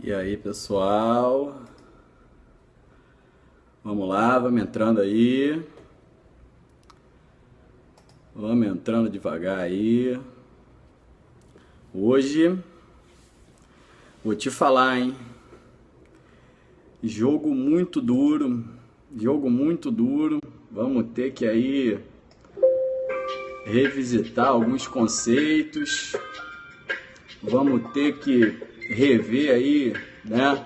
E aí, pessoal, vamos lá, vamos entrando aí, vamos entrando devagar aí. Hoje vou te falar, hein? Jogo muito duro, vamos ter que aí revisitar alguns conceitos, vamos ter que rever aí, né,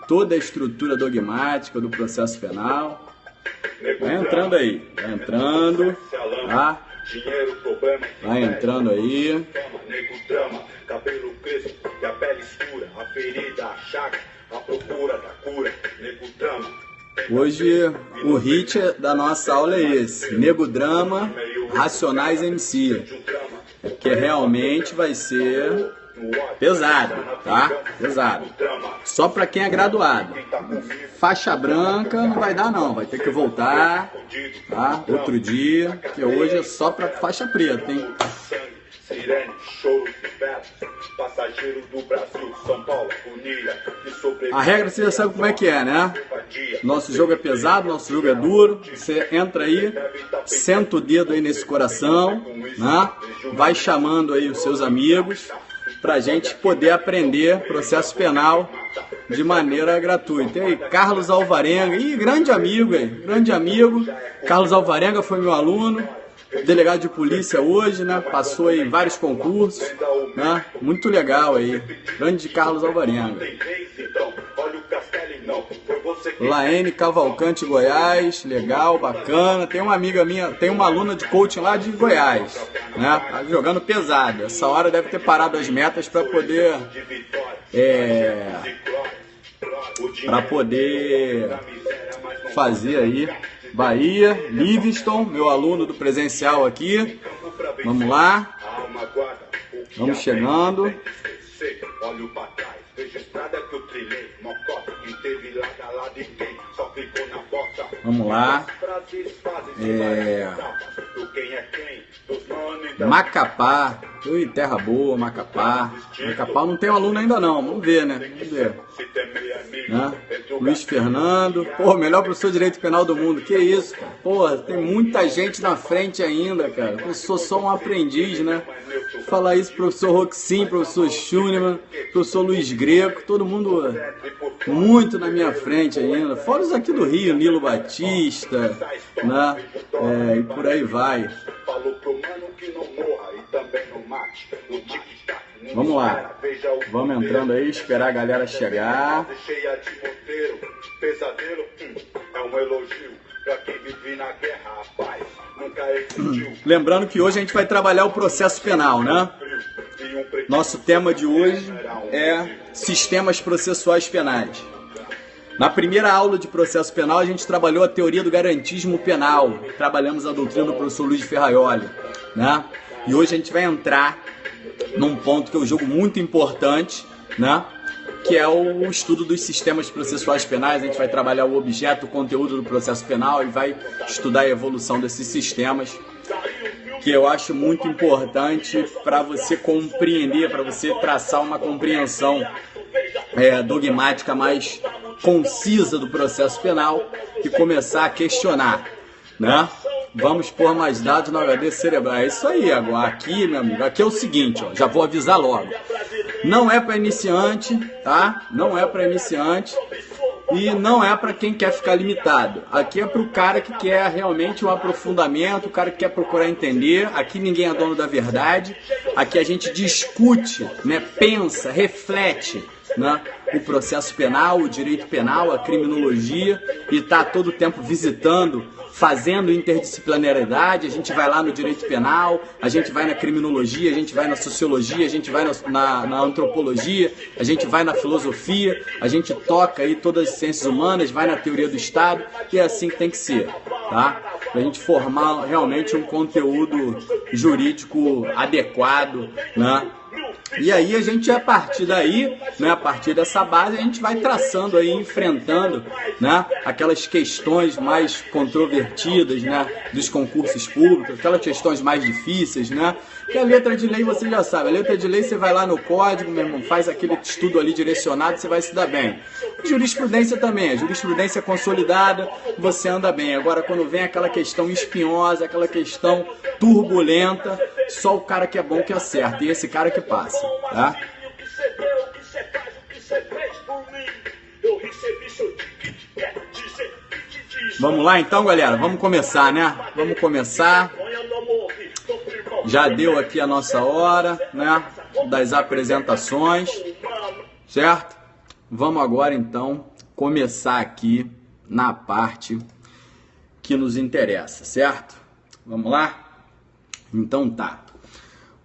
toda a estrutura dogmática do processo penal. Vai entrando aí, vai entrando, tá? Vai entrando aí. Cabelo crespo e a pele escura, a ferida, a chaga, a procura da cura, nego drama. Hoje o hit da nossa aula é esse, Nego Drama, Racionais MC, que realmente vai ser pesado, tá? Pesado. Só para quem é graduado. Faixa branca não vai dar não, vai ter que voltar, tá? Outro dia, que hoje é só para faixa preta, hein? A regra você já sabe como é que é, né? Nosso jogo é pesado, nosso jogo é duro. Você entra aí, senta o dedo aí nesse coração, né? Vai chamando aí os seus amigos pra gente poder aprender processo penal de maneira gratuita. E aí, Carlos Alvarenga, grande amigo aí, grande amigo. Carlos Alvarenga foi meu aluno, delegado de polícia hoje, né? Passou aí em vários concursos, né? Muito legal aí, grande Carlos Alvarenga. Laene Cavalcante, Goiás, legal, bacana. Tem uma amiga minha, tem uma aluna de coaching lá de Goiás, né? Tá jogando pesado. Essa hora deve ter parado as metas para poder fazer aí. Bahia, Livingston, meu aluno do presencial aqui. Vamos lá. Vamos chegando. Vamos lá. Macapá. Ui, terra boa, Macapá. Macapá não tem um aluno ainda não. Vamos ver, né? Vamos ver. Né? Luiz Fernando. Pô, melhor professor de Direito Penal do mundo. Que isso, cara? Pô, tem muita gente na frente ainda, cara. Eu sou só um aprendiz, né? Falar isso, professor Roxim, professor Schunemann, professor Luiz Greco, todo mundo muito na minha frente ainda. Fora os aqui do Rio, Nilo Batista, né? E por aí vai. Vamos lá, vamos entrando aí, esperar a galera chegar. Lembrando que hoje a gente vai trabalhar o processo penal, né? Nosso tema de hoje é sistemas processuais penais. Na primeira aula de processo penal a gente trabalhou a teoria do garantismo penal, trabalhamos a doutrina do professor Luiz Ferraioli, né? E hoje a gente vai entrar num ponto que é um jogo muito importante, né? Que é o estudo dos sistemas processuais penais. A gente vai trabalhar o objeto, o conteúdo do processo penal e vai estudar a evolução desses sistemas, que eu acho muito importante para você compreender, para você traçar uma compreensão dogmática mais concisa do processo penal e começar a questionar, né? Vamos pôr mais dados no HD cerebral. É isso aí agora. Aqui, meu amigo, aqui é o seguinte, ó, já vou avisar logo. Não é para iniciante, tá? Não é para iniciante e não é para quem quer ficar limitado. Aqui é para o cara que quer realmente um aprofundamento, o cara que quer procurar entender. Aqui ninguém é dono da verdade. Aqui a gente discute, né? Pensa, reflete, né? O processo penal, o direito penal, a criminologia, e está todo o tempo visitando, fazendo interdisciplinaridade. A gente vai lá no direito penal, a gente vai na criminologia, a gente vai na sociologia, a gente vai na antropologia, a gente vai na filosofia, a gente toca aí todas as ciências humanas, vai na teoria do Estado, e é assim que tem que ser, tá? Pra gente formar realmente um conteúdo jurídico adequado, né? E aí a gente, a partir daí, né, a partir dessa base, a gente vai traçando aí, enfrentando, né, aquelas questões mais controvertidas, né, dos concursos públicos, aquelas questões mais difíceis, né, que a letra de lei você já sabe, a letra de lei você vai lá no código, meu irmão, faz aquele estudo ali direcionado, você vai se dar bem. Jurisprudência também, a jurisprudência consolidada, você anda bem. Agora, quando vem aquela questão espinhosa, aquela questão turbulenta, só o cara que é bom que acerta, e esse cara que passa, tá? Vamos lá então, galera, vamos começar, né? Vamos começar. Já deu aqui a nossa hora, né, das apresentações, certo? Vamos agora então começar aqui na parte que nos interessa, certo? Vamos lá? Então tá.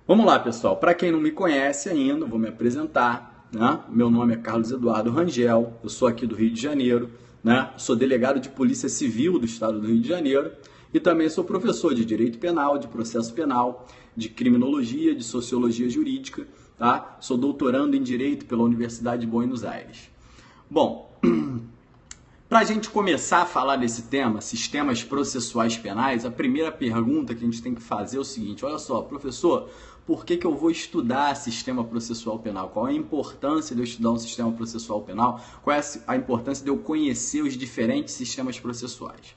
Vamos lá, pessoal. Para quem não me conhece ainda, vou me apresentar, né? Meu nome é Carlos Eduardo Rangel, eu sou aqui do Rio de Janeiro, né? Sou delegado de Polícia Civil do Estado do Rio de Janeiro e também sou professor de Direito Penal, de Processo Penal, de Criminologia, de Sociologia Jurídica, tá? Sou doutorando em Direito pela Universidade de Buenos Aires. Bom, para a gente começar a falar desse tema, sistemas processuais penais, a primeira pergunta que a gente tem que fazer é o seguinte: olha só, professor, por que eu vou estudar sistema processual penal? Qual é a importância de eu estudar um sistema processual penal? Qual é a importância de eu conhecer os diferentes sistemas processuais?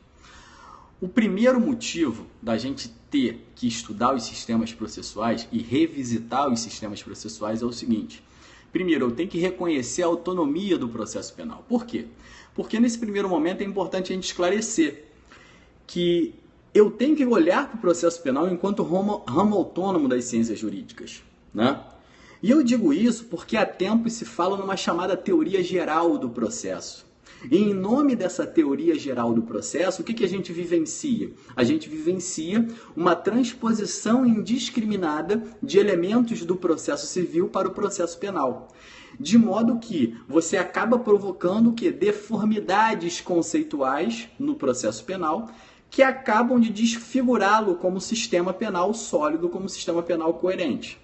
O primeiro motivo da gente ter que estudar os sistemas processuais e revisitar os sistemas processuais é o seguinte: primeiro, eu tenho que reconhecer a autonomia do processo penal. Por quê? Porque nesse primeiro momento é importante a gente esclarecer que eu tenho que olhar para o processo penal enquanto ramo autônomo das ciências jurídicas, né? E eu digo isso porque há tempos se fala numa chamada teoria geral do processo. E em nome dessa teoria geral do processo, o que a gente vivencia? A gente vivencia uma transposição indiscriminada de elementos do processo civil para o processo penal. De modo que você acaba provocando o quê? Deformidades conceituais no processo penal que acabam de desfigurá-lo como sistema penal sólido, como sistema penal coerente.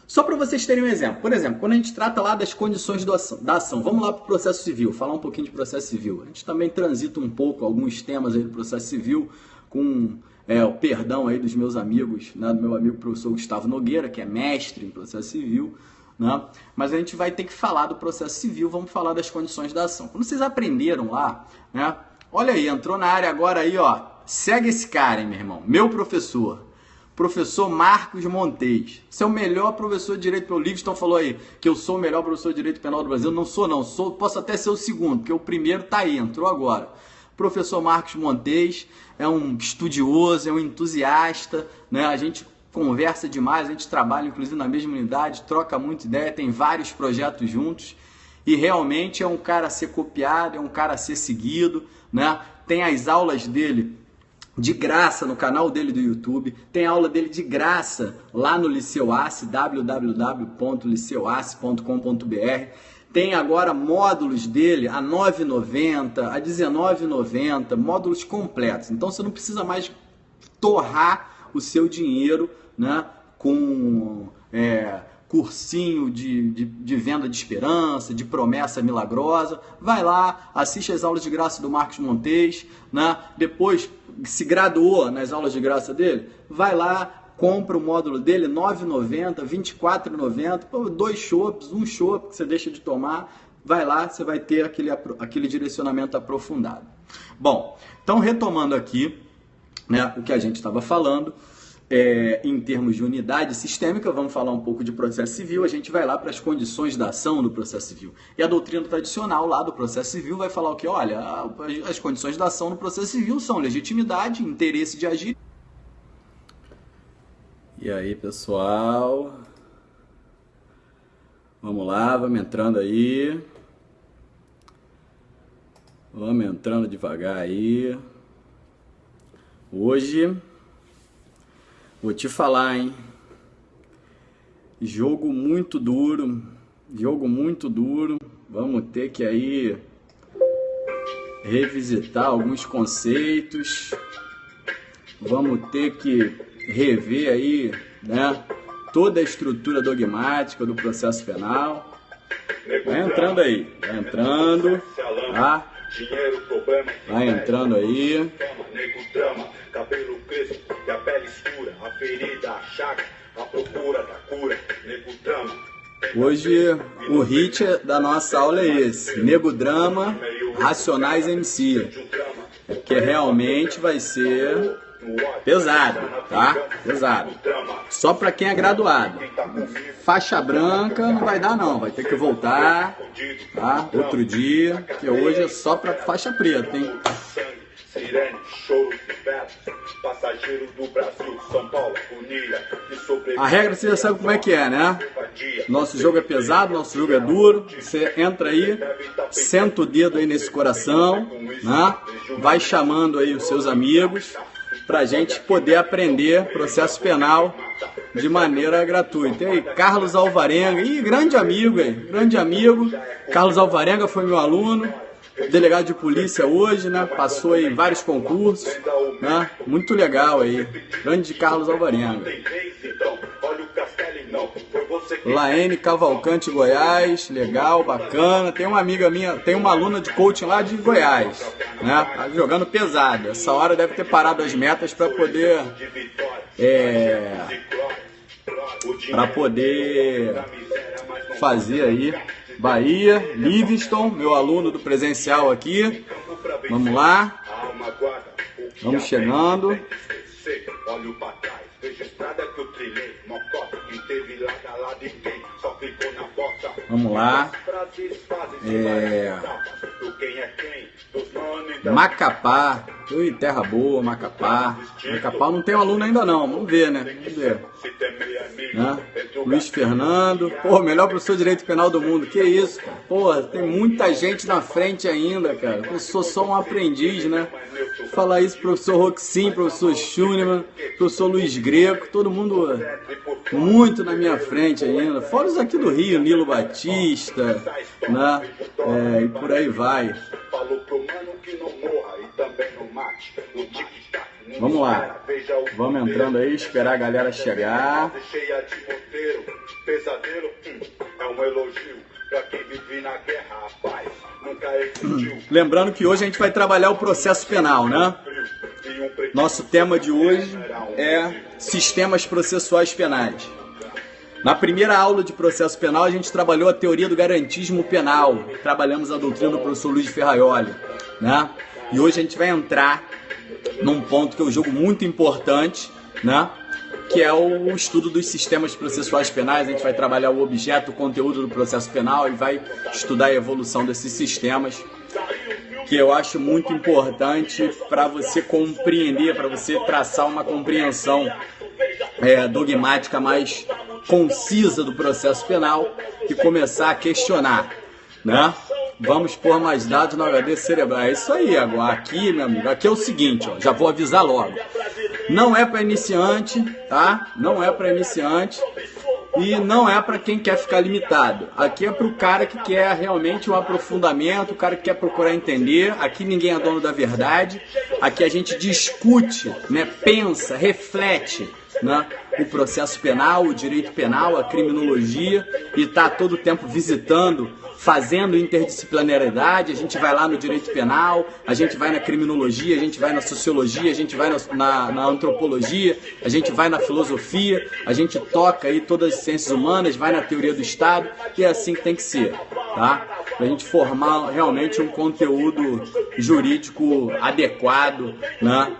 Só para vocês terem um exemplo. Por exemplo, quando a gente trata lá das condições da ação, vamos lá para o processo civil, falar um pouquinho de processo civil. A gente também transita um pouco alguns temas aí do processo civil com o perdão aí dos meus amigos, né, do meu amigo professor Gustavo Nogueira, que é mestre em processo civil, né? Mas a gente vai ter que falar do processo civil, vamos falar das condições da ação. Quando vocês aprenderam lá, né, olha aí, entrou na área agora aí, ó, segue esse cara, hein, meu irmão, meu professor Marcos Montes. Você é o melhor professor de Direito pelo Livingston, falou aí que eu sou o melhor professor de Direito Penal do Brasil. Não sou, posso até ser o segundo, porque o primeiro tá aí, entrou agora. Professor Marcos Montes é um estudioso, é um entusiasta, né? A gente conversa demais, a gente trabalha inclusive na mesma unidade, troca muita ideia, tem vários projetos juntos e realmente é um cara a ser copiado, é um cara a ser seguido, né? Tem as aulas dele de graça no canal dele do YouTube, tem aula dele de graça lá no Liceu Ace, www.liceuace.com.br. Tem agora módulos dele a R$ 9,90, a R$ 19,90, módulos completos. Então você não precisa mais torrar o seu dinheiro, né, com cursinho de venda de esperança, de promessa milagrosa. Vai lá, assiste as aulas de graça do Marcos Montes, né? Depois se graduou nas aulas de graça dele, vai lá, compra o módulo dele, R$ 9,90, R$ 24,90, 2 chopps, um chopp que você deixa de tomar, vai lá, você vai ter aquele direcionamento aprofundado. Bom, então retomando aqui, né, o que a gente estava falando, em termos de unidade sistêmica, vamos falar um pouco de processo civil, a gente vai lá para as condições da ação do processo civil. E a doutrina tradicional lá do processo civil vai falar o que? Olha, as condições da ação no processo civil são legitimidade, interesse de agir. E aí, pessoal? Vamos lá, vamos entrando aí. Vamos entrando devagar aí. Hoje vou te falar, hein? Jogo muito duro. Vamos ter que aí revisitar alguns conceitos. Vamos ter que rever aí, né, toda a estrutura dogmática do processo penal. Vai entrando aí, vai entrando, tá? Vai entrando aí. Cabelo crespo e a pele escura, a ferida, a chaga, a procura da cura, nego drama. Hoje o hit da nossa aula é esse, Nego Drama, Racionais MC, que realmente vai ser pesado, tá? Pesado. Só para quem é graduado. Faixa branca não vai dar não, vai ter que voltar, tá? Outro dia, que hoje é só para faixa preta, hein? Sirene, choro, passageiro do Brasil, São Paulo, a regra você já sabe como é que é, né? Nosso jogo é pesado, nosso jogo é duro. Você entra aí, senta o dedo aí nesse coração, né? Vai chamando aí os seus amigos pra gente poder aprender processo penal de maneira gratuita. E aí, Carlos Alvarenga, grande amigo aí, grande amigo. Carlos Alvarenga foi meu aluno. Delegado de polícia hoje, né? Passou aí em vários concursos, né? Muito legal aí. Grande Carlos Alvarenga. Laene Cavalcante, Goiás, legal, bacana. Tem uma amiga minha, tem uma aluna de coaching lá de Goiás, né? Tá jogando pesado. Essa hora deve ter parado as metas para poder fazer aí. Bahia, Livingston, meu aluno do presencial aqui. Vamos lá. Vamos chegando. Vamos lá. Macapá. Ui, terra boa, Macapá. Macapá não tem um aluno ainda não. Vamos ver, né? Vamos ver. Né? Luiz Fernando. Pô, melhor professor de Direito Penal do mundo. Que isso, cara? Pô, tem muita gente na frente ainda, cara. Eu sou só um aprendiz, né? Falar isso, professor Roxim, professor Schunemann, professor Luiz Greco, todo mundo muito na minha frente ainda. Fora os aqui do Rio, Nilo Batista, né? E por aí vai. Vamos lá, vamos entrando aí, esperar a galera chegar. Lembrando que hoje a gente vai trabalhar o processo penal, né? Nosso tema de hoje é sistemas processuais penais. Na primeira aula de processo penal a gente trabalhou a teoria do garantismo penal, trabalhamos a doutrina do professor Luiz Ferraioli, né? E hoje a gente vai entrar num ponto que eu julgo muito importante, né? Que é o estudo dos sistemas processuais penais. A gente vai trabalhar o objeto, o conteúdo do processo penal e vai estudar a evolução desses sistemas, que eu acho muito importante para você compreender, para você traçar uma compreensão dogmática mais concisa do processo penal e começar a questionar, né? Vamos pôr mais dados no HD cerebral. É isso aí, agora aqui, meu amigo, aqui é o seguinte, ó, já vou avisar logo. Não é para iniciante, tá? Não é para iniciante e não é para quem quer ficar limitado. Aqui é para o cara que quer realmente um aprofundamento, o cara que quer procurar entender. Aqui ninguém é dono da verdade. Aqui a gente discute, né? Pensa, reflete, né? O processo penal, o direito penal, a criminologia e está todo o tempo visitando, fazendo interdisciplinaridade. A gente vai lá no direito penal, a gente vai na criminologia, a gente vai na sociologia, a gente vai na antropologia, a gente vai na filosofia, a gente toca aí todas as ciências humanas, vai na teoria do Estado, e é assim que tem que ser, tá? Pra gente formar realmente um conteúdo jurídico adequado, né?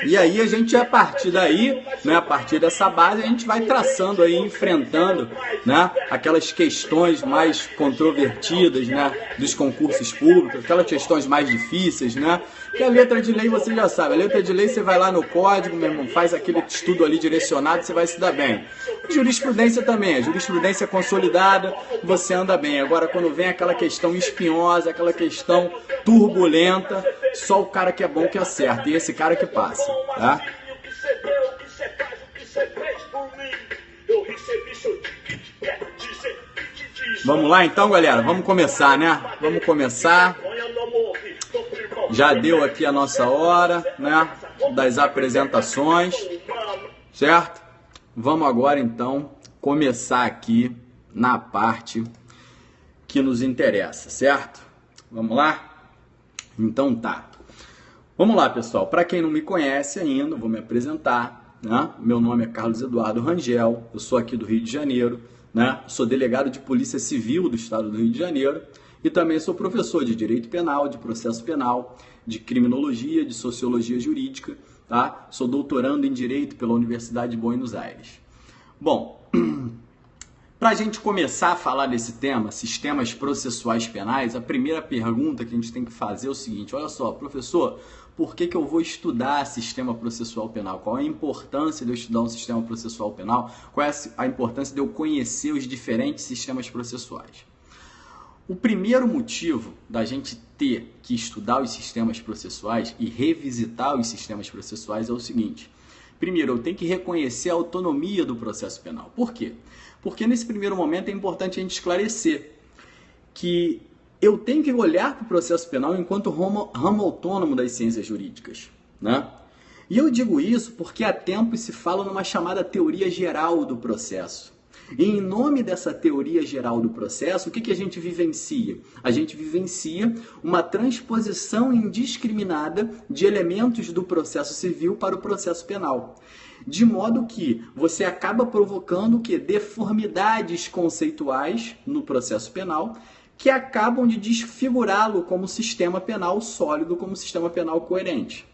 E aí a gente, a partir daí, né, a partir dessa base, a gente vai traçando aí, enfrentando, né, aquelas questões mais controvertidas, né, dos concursos públicos, aquelas questões mais difíceis, né, que a letra de lei você já sabe, a letra de lei você vai lá no código, meu irmão, faz aquele estudo ali direcionado, você vai se dar bem. Jurisprudência também, a jurisprudência consolidada, você anda bem. Agora, quando vem aquela questão espinhosa, aquela questão turbulenta, só o cara que é bom que acerta, e esse cara que passa, tá? Vamos lá então, galera, vamos começar, né? Vamos começar. Já deu aqui a nossa hora, né, das apresentações, certo? Vamos agora então começar aqui na parte que nos interessa, certo? Vamos lá? Então tá. Vamos lá, pessoal. Para quem não me conhece ainda, vou me apresentar, né? Meu nome é Carlos Eduardo Rangel, eu sou aqui do Rio de Janeiro, né? Sou delegado de Polícia Civil do Estado do Rio de Janeiro e também sou professor de Direito Penal, de Processo Penal, de Criminologia, de Sociologia Jurídica, tá? Sou doutorando em Direito pela Universidade de Buenos Aires. Bom, para a gente começar a falar desse tema, sistemas processuais penais, a primeira pergunta que a gente tem que fazer é o seguinte: olha só, professor, por que eu vou estudar sistema processual penal? Qual é a importância de eu estudar um sistema processual penal? Qual é a importância de eu conhecer os diferentes sistemas processuais? O primeiro motivo da gente ter que estudar os sistemas processuais e revisitar os sistemas processuais é o seguinte: primeiro, eu tenho que reconhecer a autonomia do processo penal. Por quê? Porque nesse primeiro momento é importante a gente esclarecer que eu tenho que olhar para o processo penal enquanto ramo autônomo das ciências jurídicas, né? E eu digo isso porque há tempos se fala numa chamada teoria geral do processo. E em nome dessa teoria geral do processo, o que a gente vivencia? A gente vivencia uma transposição indiscriminada de elementos do processo civil para o processo penal. De modo que você acaba provocando deformidades conceituais no processo penal que acabam de desfigurá-lo como sistema penal sólido, como sistema penal coerente.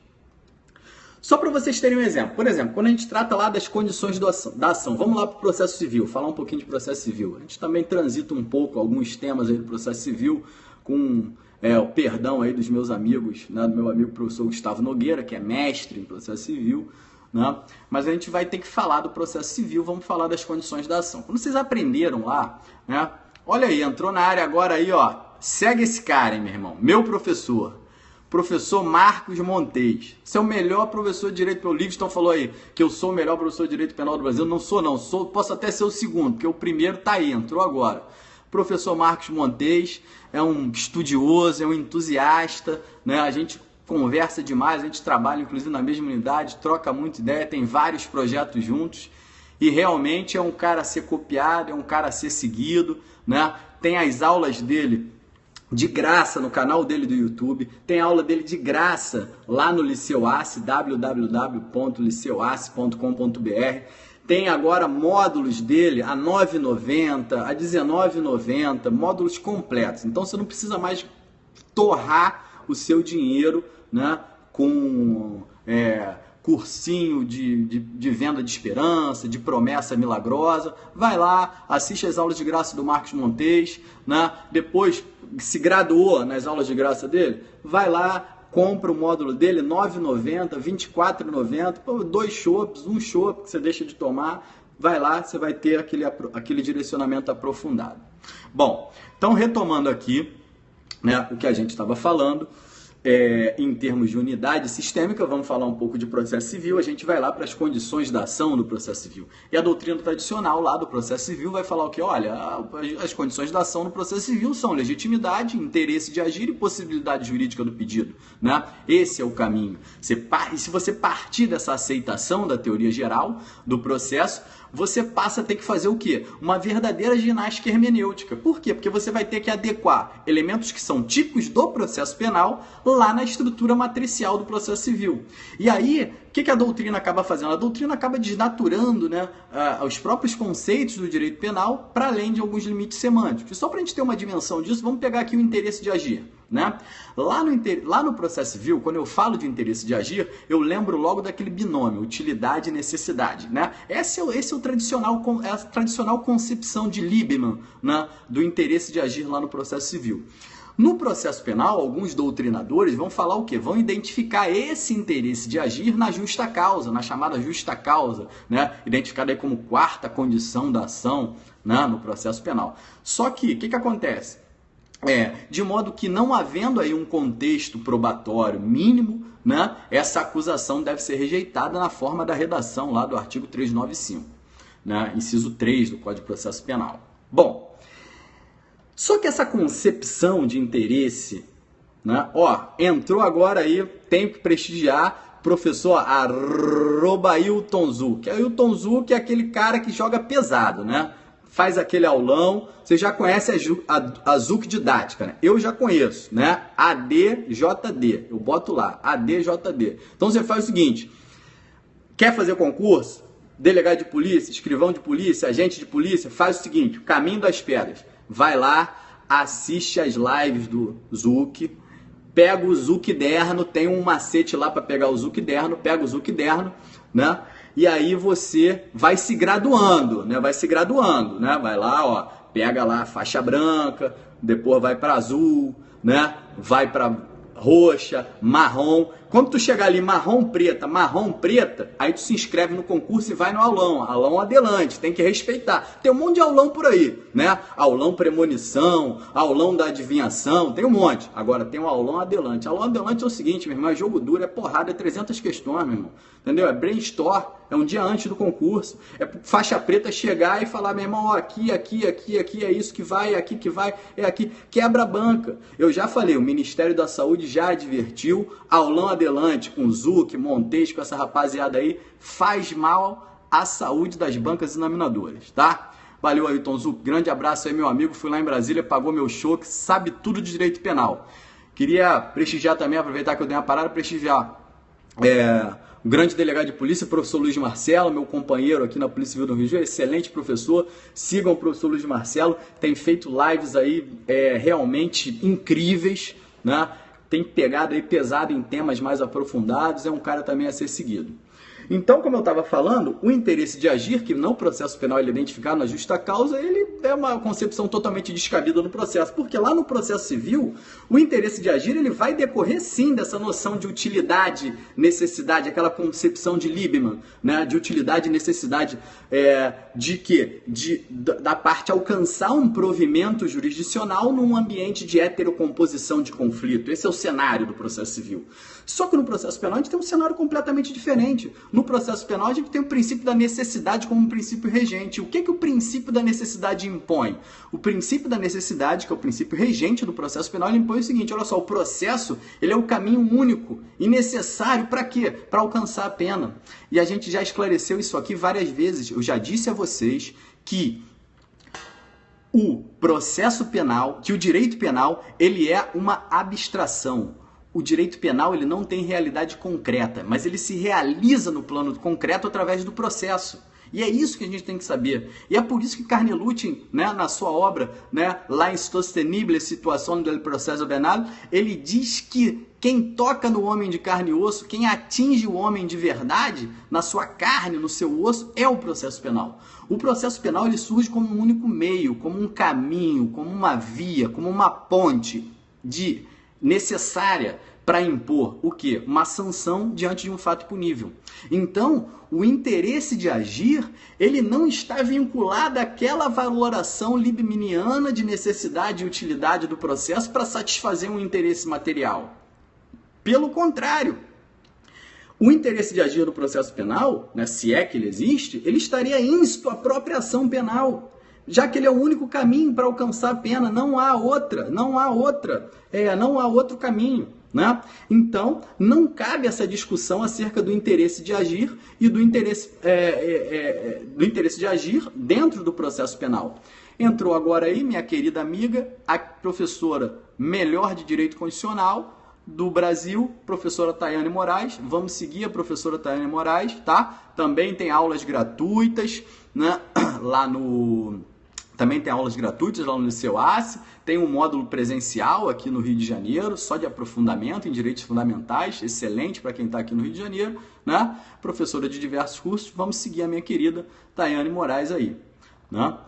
Só para vocês terem um exemplo. Por exemplo, quando a gente trata lá das condições da ação, vamos lá para o processo civil, falar um pouquinho de processo civil. A gente também transita um pouco alguns temas aí do processo civil com o perdão aí dos meus amigos, né, do meu amigo professor Gustavo Nogueira, que é mestre em processo civil, né? Mas a gente vai ter que falar do processo civil, vamos falar das condições da ação. Quando vocês aprenderam lá, né? Olha aí, entrou na área agora aí, ó. Segue esse cara, hein, meu irmão. Meu professor. Professor Marcos Montes. Você é o melhor professor de Direito pelo Livingston falou aí que eu sou o melhor professor de Direito Penal do Brasil. Não sou, não. Posso até ser o segundo, porque o primeiro tá aí, entrou agora. Professor Marcos Montes é um estudioso, é um entusiasta, né? A gente conversa demais, a gente trabalha inclusive na mesma unidade, troca muita ideia, tem vários projetos juntos e realmente é um cara a ser copiado, é um cara a ser seguido, né? Tem as aulas dele de graça no canal dele do YouTube, tem aula dele de graça lá no Liceu Ace, www.liceuace.com.br. Tem agora módulos dele a R$ 9,90, a R$ 19,90, módulos completos. Então você não precisa mais torrar o seu dinheiro, né, com cursinho de venda de esperança, de promessa milagrosa. Vai lá, assiste as aulas de graça do Marcos Montes, né? Depois se graduou nas aulas de graça dele, vai lá, compra o módulo dele, R$ 9,90, R$ 24,90, 2 chopps, um chopp que você deixa de tomar, vai lá, você vai ter aquele direcionamento aprofundado. Bom, então retomando aqui, né, o que a gente estava falando, em termos de unidade sistêmica, vamos falar um pouco de processo civil, a gente vai lá para as condições da ação do processo civil. E a doutrina tradicional lá do processo civil vai falar o que? Olha, as condições da ação no processo civil são legitimidade, interesse de agir e possibilidade jurídica do pedido, né? Esse é o caminho. E se você partir dessa aceitação da teoria geral do processo, você passa a ter que fazer o quê? Uma verdadeira ginástica hermenêutica. Por quê? Porque você vai ter que adequar elementos que são típicos do processo penal lá na estrutura matricial do processo civil. E aí, o que a doutrina acaba fazendo? A doutrina acaba desnaturando, né, os próprios conceitos do direito penal para além de alguns limites semânticos. E só para a gente ter uma dimensão disso, vamos pegar aqui o interesse de agir, né? Lá no processo civil, quando eu falo de interesse de agir, eu lembro logo daquele binômio, utilidade e necessidade, né? Esse é a tradicional concepção de Liebman, né, do interesse de agir lá no processo civil. No processo penal, alguns doutrinadores vão falar o quê? Vão identificar esse interesse de agir na justa causa, na chamada justa causa, né? Identificada aí como quarta condição da ação, né, no processo penal. Só que, o que acontece? De modo que não havendo aí um contexto probatório mínimo, né, essa acusação deve ser rejeitada na forma da redação lá do artigo 395, né, inciso 3 do Código de Processo Penal. Bom, só que essa concepção de interesse, né, entrou agora aí, tem que prestigiar professor @Hilton Zuc. O Hilton Zuc é aquele cara que joga pesado, né? Faz aquele aulão. Você já conhece a Zuc Didática, né? Eu já conheço, né? ADJD. Eu boto lá, ADJD. Então você faz o seguinte: quer fazer concurso? Delegado de polícia, escrivão de polícia, agente de polícia, faz o seguinte: o caminho das pedras. Vai lá, assiste as lives do Zuc, pega o Zucderno, tem um macete lá para pegar o Zucderno, pega o Zucderno, né? E aí você vai se graduando, né? Vai lá, ó, pega lá a faixa branca, depois vai para azul, né? Vai para roxa, marrom. Quando tu chegar ali marrom, preta, aí tu se inscreve no concurso e vai no aulão adelante, tem que respeitar. Tem um monte de aulão por aí, né? Aulão premonição, aulão da adivinhação, tem um monte. Agora tem um aulão adelante. Aulão adelante é o seguinte, meu irmão, é jogo duro, é porrada, é 300 questões, meu irmão. Entendeu? É brainstorm, é um dia antes do concurso. É faixa preta chegar e falar, meu irmão, ó, aqui, é isso que vai, é aqui que vai, é aqui. Quebra a banca. Eu já falei, o Ministério da Saúde já advertiu, aulão adelante com Zuc, Montesco, essa rapaziada aí, faz mal à saúde das bancas examinadoras, tá? Valeu, Ailton Zuc, grande abraço aí, meu amigo, fui lá em Brasília, pagou meu show, que sabe tudo de direito penal. Queria prestigiar também, aproveitar que eu dei uma parada, prestigiar o grande delegado de polícia, professor Luiz Marcelo, meu companheiro aqui na Polícia Civil do Rio de Janeiro, excelente professor, sigam o professor Luiz Marcelo, tem feito lives aí realmente incríveis, né? Tem pegado aí pesado em temas mais aprofundados, é um cara também a ser seguido. Então, como eu estava falando, o interesse de agir, que no processo penal ele é identificado na justa causa, ele é uma concepção totalmente descabida no processo, porque lá no processo civil, o interesse de agir ele vai decorrer sim dessa noção de utilidade, necessidade, aquela concepção de Liebman, né, de utilidade e necessidade de quê? Da parte alcançar um provimento jurisdicional num ambiente de heterocomposição de conflito. Esse é o cenário do processo civil. Só que no processo penal a gente tem um cenário completamente diferente. No processo penal a gente tem o princípio da necessidade como um princípio regente. O que o princípio da necessidade impõe? O princípio da necessidade, que é o princípio regente do processo penal, ele impõe o seguinte: olha só, o processo ele é o caminho único e necessário para quê? Para alcançar a pena. E a gente já esclareceu isso aqui várias vezes. Eu já disse a vocês que o processo penal, que o direito penal, ele é uma abstração. O direito penal ele não tem realidade concreta, mas ele se realiza no plano concreto através do processo. E é isso que a gente tem que saber. E é por isso que Carnelucci, né, na sua obra, né, La Insostenible Situação del Processo Penal, ele diz que quem toca no homem de carne e osso, quem atinge o homem de verdade, na sua carne, no seu osso, é o processo penal. O processo penal ele surge como um único meio, como um caminho, como uma via, como uma ponte necessária para impor o quê? Uma sanção diante de um fato punível. Então, o interesse de agir, ele não está vinculado àquela valoração liebmaniana de necessidade e utilidade do processo para satisfazer um interesse material. Pelo contrário, o interesse de agir no processo penal, né, se é que ele existe, ele estaria insto à própria ação penal, já que ele é o único caminho para alcançar a pena, não há outro caminho, né? Então, não cabe essa discussão acerca do interesse de agir e do interesse de agir dentro do processo penal. Entrou agora aí minha querida amiga, a professora melhor de Direito Constitucional do Brasil, professora Tayane Moraes. Vamos seguir a professora Tayane Moraes, tá? Também tem aulas gratuitas, né? Também tem aulas gratuitas lá no Liceu Ace, tem um módulo presencial aqui no Rio de Janeiro, só de aprofundamento em direitos fundamentais, excelente para quem está aqui no Rio de Janeiro, né? Professora de diversos cursos, vamos seguir a minha querida Tayane Moraes aí, né?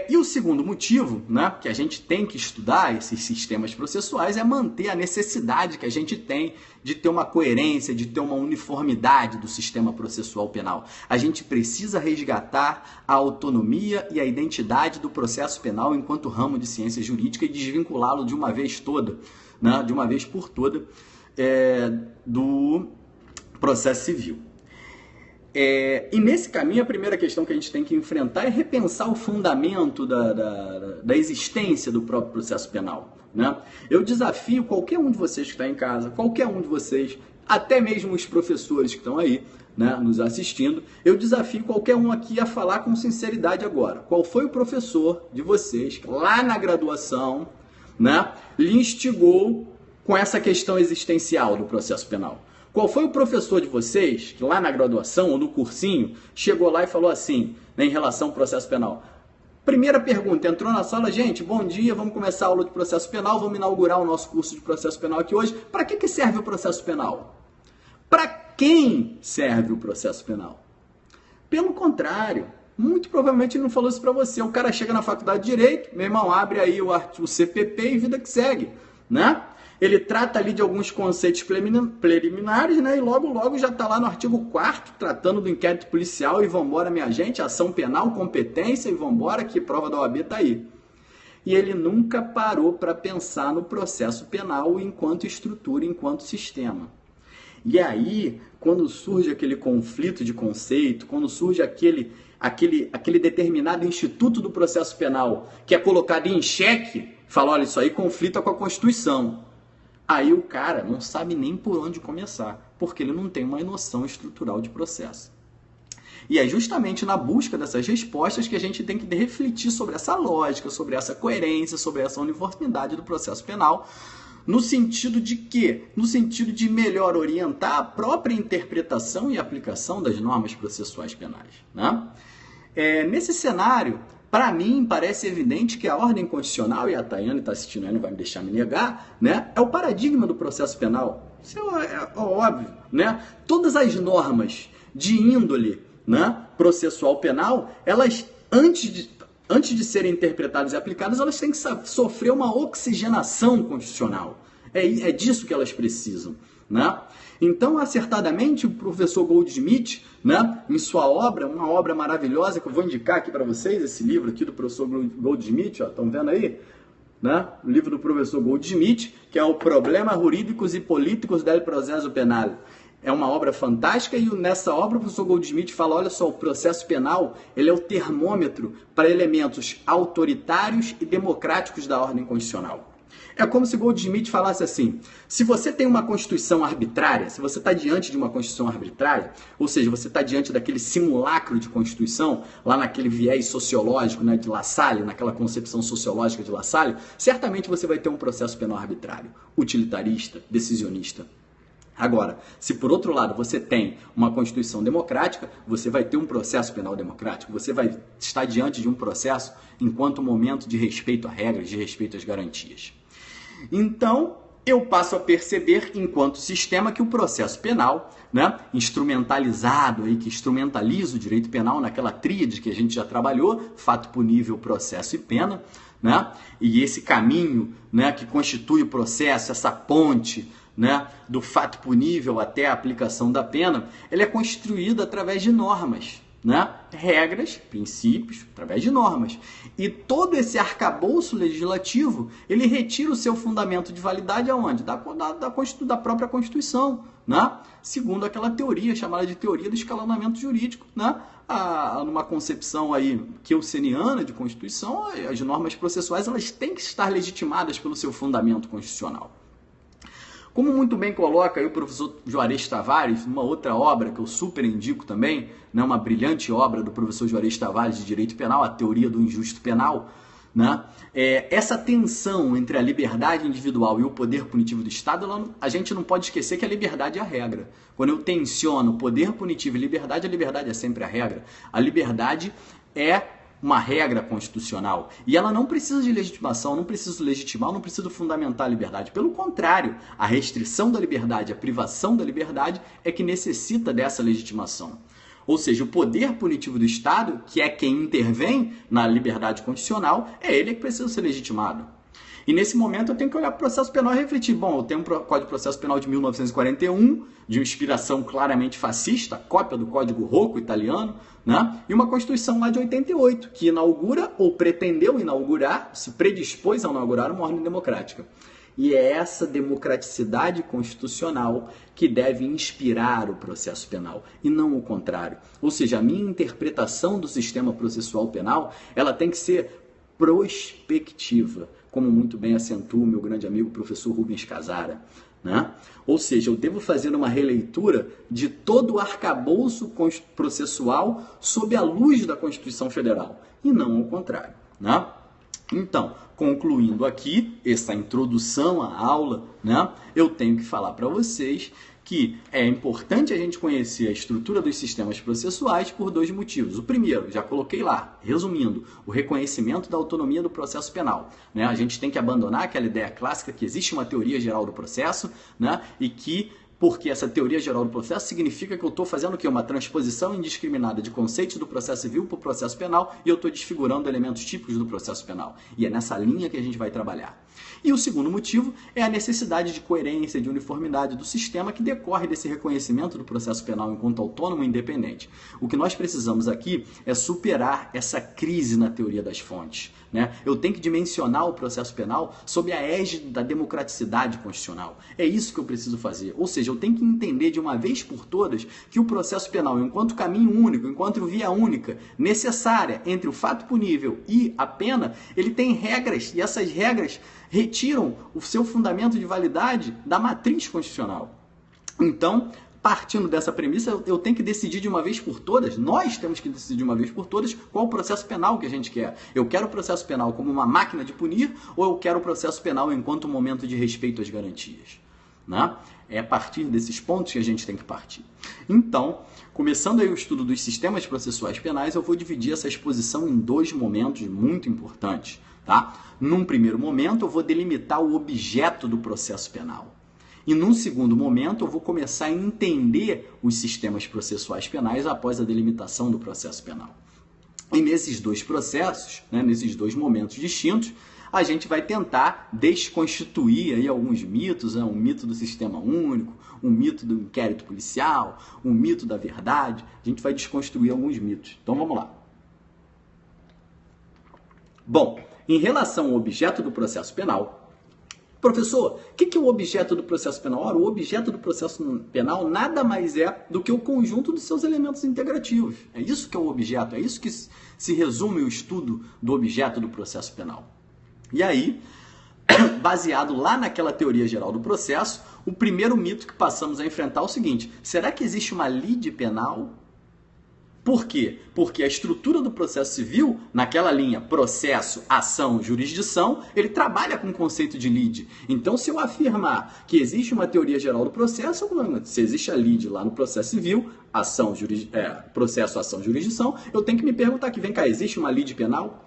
E o segundo motivo, né, que a gente tem que estudar esses sistemas processuais é manter a necessidade que a gente tem de ter uma coerência, de ter uma uniformidade do sistema processual penal. A gente precisa resgatar a autonomia e a identidade do processo penal enquanto ramo de ciência jurídica e desvinculá-lo de uma vez toda, né, de uma vez por toda, do processo civil. E nesse caminho, a primeira questão que a gente tem que enfrentar é repensar o fundamento da existência do próprio processo penal, né? Eu desafio qualquer um de vocês que está em casa, qualquer um de vocês, até mesmo os professores que estão aí, né, nos assistindo, eu desafio qualquer um aqui a falar com sinceridade agora. Qual foi o professor de vocês que lá na graduação, né, lhe instigou com essa questão existencial do processo penal? Qual foi o professor de vocês que lá na graduação ou no cursinho chegou lá e falou assim, né, em relação ao processo penal? Primeira pergunta, entrou na sala, gente, bom dia, vamos começar a aula de processo penal, vamos inaugurar o nosso curso de processo penal aqui hoje. Para que serve o processo penal? Para quem serve o processo penal? Pelo contrário, muito provavelmente ele não falou isso para você. O cara chega na faculdade de Direito, meu irmão, abre aí o CPP e vida que segue, né? Ele trata ali de alguns conceitos preliminares, né? E logo já está lá no artigo 4º, tratando do inquérito policial e vambora, minha gente, ação penal, competência e vambora, que prova da OAB está aí. E ele nunca parou para pensar no processo penal enquanto estrutura, enquanto sistema. E aí, quando surge aquele conflito de conceito, quando surge aquele determinado instituto do processo penal que é colocado em xeque, fala, olha, isso aí conflita com a Constituição. Aí o cara não sabe nem por onde começar, porque ele não tem uma noção estrutural de processo. E é justamente na busca dessas respostas que a gente tem que refletir sobre essa lógica, sobre essa coerência, sobre essa uniformidade do processo penal, no sentido de quê? No sentido de melhor orientar a própria interpretação e aplicação das normas processuais penais, né? Nesse cenário, para mim, parece evidente que a ordem constitucional, e a Tayane está assistindo aí, não vai me deixar me negar, né, é o paradigma do processo penal. Isso é óbvio, né? Todas as normas de índole, né, processual penal, elas, antes de serem interpretadas e aplicadas, elas têm que sofrer uma oxigenação constitucional. É disso que elas precisam, né? Então, acertadamente, o professor Goldsmith, né, em sua obra, uma obra maravilhosa, que eu vou indicar aqui para vocês, esse livro aqui do professor Goldsmith, estão vendo aí? Né? O livro do professor Goldsmith, que é o Problemas Jurídicos e Políticos del Processo Penal. É uma obra fantástica e nessa obra o professor Goldsmith fala, olha só, o processo penal ele é o termômetro para elementos autoritários e democráticos da ordem constitucional. É como se Goldsmith falasse assim, se você tem uma Constituição arbitrária, se você está diante de uma Constituição arbitrária, ou seja, você está diante daquele simulacro de Constituição, lá naquele viés sociológico, né, de La Salle, naquela concepção sociológica de La Salle, certamente você vai ter um processo penal arbitrário, utilitarista, decisionista. Agora, se por outro lado você tem uma Constituição democrática, você vai ter um processo penal democrático, você vai estar diante de um processo enquanto momento de respeito a regras, de respeito às garantias. Então, eu passo a perceber, enquanto sistema, que o processo penal, né, instrumentalizado, aí, que instrumentaliza o direito penal naquela tríade que a gente já trabalhou, fato punível, processo e pena, né, e esse caminho, né, que constitui o processo, essa ponte, né, do fato punível até a aplicação da pena, ele é construído através de normas, né? Regras, princípios, através de normas. E todo esse arcabouço legislativo, ele retira o seu fundamento de validade aonde? Da própria Constituição, né? Segundo aquela teoria chamada de teoria do escalonamento jurídico, né? Numa concepção aí kelseniana de Constituição, as normas processuais elas têm que estar legitimadas pelo seu fundamento constitucional. Como muito bem coloca aí o professor Juarez Tavares, numa outra obra que eu super indico também, né, uma brilhante obra do professor Juarez Tavares de Direito Penal, a Teoria do Injusto Penal, né, essa tensão entre a liberdade individual e o poder punitivo do Estado, a gente não pode esquecer que a liberdade é a regra. Quando eu tensiono poder punitivo e liberdade, a liberdade é sempre a regra. A liberdade é uma regra constitucional. E ela não precisa de legitimação, não precisa legitimar, não precisa fundamentar a liberdade. Pelo contrário, a restrição da liberdade, a privação da liberdade é que necessita dessa legitimação. Ou seja, o poder punitivo do Estado, que é quem intervém na liberdade constitucional, é ele que precisa ser legitimado. E nesse momento eu tenho que olhar para o processo penal e refletir. Bom, eu tenho um Código de Processo Penal de 1941, de uma inspiração claramente fascista, cópia do Código Rocco italiano, né? E uma Constituição lá de 88, que inaugura ou pretendeu inaugurar, se predispôs a inaugurar uma ordem democrática. E é essa democraticidade constitucional que deve inspirar o processo penal, e não o contrário. Ou seja, a minha interpretação do sistema processual penal, ela tem que ser prospectiva, como muito bem acentua o meu grande amigo professor Rubens Casara, né? Ou seja, eu devo fazer uma releitura de todo o arcabouço processual sob a luz da Constituição Federal, e não ao contrário, né? Então, concluindo aqui essa introdução à aula, né, eu tenho que falar para vocês que é importante a gente conhecer a estrutura dos sistemas processuais por dois motivos. O primeiro, já coloquei lá, resumindo, o reconhecimento da autonomia do processo penal, né? A gente tem que abandonar aquela ideia clássica que existe uma teoria geral do processo, né, e que porque essa teoria geral do processo significa que eu estou fazendo o quê? Uma transposição indiscriminada de conceitos do processo civil para o processo penal e eu estou desfigurando elementos típicos do processo penal. E é nessa linha que a gente vai trabalhar. E o segundo motivo é a necessidade de coerência, de uniformidade do sistema que decorre desse reconhecimento do processo penal enquanto autônomo e independente. O que nós precisamos aqui é superar essa crise na teoria das fontes, né? Eu tenho que dimensionar o processo penal sob a égide da democraticidade constitucional. É isso que eu preciso fazer. Ou seja, eu tenho que entender de uma vez por todas que o processo penal, enquanto caminho único, enquanto via única, necessária entre o fato punível e a pena, ele tem regras e essas regras retiram o seu fundamento de validade da matriz constitucional. Então, partindo dessa premissa, eu tenho que decidir de uma vez por todas, nós temos que decidir de uma vez por todas qual o processo penal que a gente quer. Eu quero o processo penal como uma máquina de punir ou eu quero o processo penal enquanto momento de respeito às garantias, né? É a partir desses pontos que a gente tem que partir. Então, começando aí o estudo dos sistemas processuais penais, eu vou dividir essa exposição em dois momentos muito importantes, tá? Num primeiro momento, eu vou delimitar o objeto do processo penal. E num segundo momento, eu vou começar a entender os sistemas processuais penais após a delimitação do processo penal. E nesses dois processos, né, nesses dois momentos distintos, a gente vai tentar desconstituir aí alguns mitos, né? Um mito do sistema único, um mito do inquérito policial, um mito da verdade. A gente vai desconstruir alguns mitos. Então vamos lá. Bom, em relação ao objeto do processo penal, professor, o que é o objeto do processo penal? Ora, o objeto do processo penal nada mais é do que o conjunto dos seus elementos integrativos. É isso que é o objeto, é isso que se resume o estudo do objeto do processo penal. E aí, baseado lá naquela teoria geral do processo, o primeiro mito que passamos a enfrentar é o seguinte: será que existe uma lide penal? Por quê? Porque a estrutura do processo civil, naquela linha processo, ação, jurisdição, ele trabalha com o conceito de lide. Então, se eu afirmar que existe uma teoria geral do processo, se existe a lide lá no processo civil, processo, ação, jurisdição, eu tenho que me perguntar aqui, vem cá, existe uma lide penal?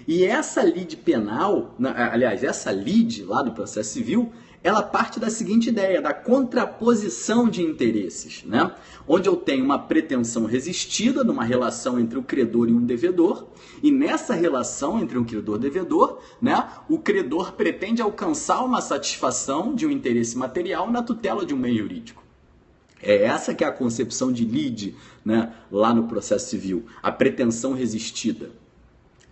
E essa lide penal, aliás, essa lide lá do processo civil, ela parte da seguinte ideia, da contraposição de interesses, né? Onde eu tenho uma pretensão resistida numa relação entre o credor e um devedor, e nessa relação entre um credor e devedor, né, o credor pretende alcançar uma satisfação de um interesse material na tutela de um bem jurídico. É essa que é a concepção de lide, né, lá no processo civil, a pretensão resistida.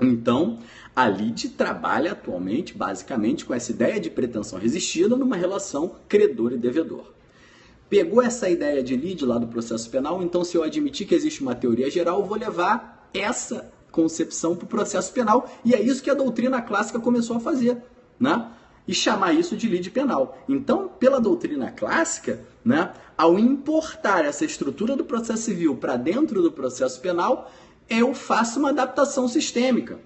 Então, a lide trabalha atualmente, basicamente, com essa ideia de pretensão resistida numa relação credor e devedor. Pegou essa ideia de lide lá do processo penal, então se eu admitir que existe uma teoria geral, eu vou levar essa concepção para o processo penal, e é isso que a doutrina clássica começou a fazer, né? E chamar isso de lide penal. Então, pela doutrina clássica, né, ao importar essa estrutura do processo civil para dentro do processo penal, eu faço uma adaptação sistêmica.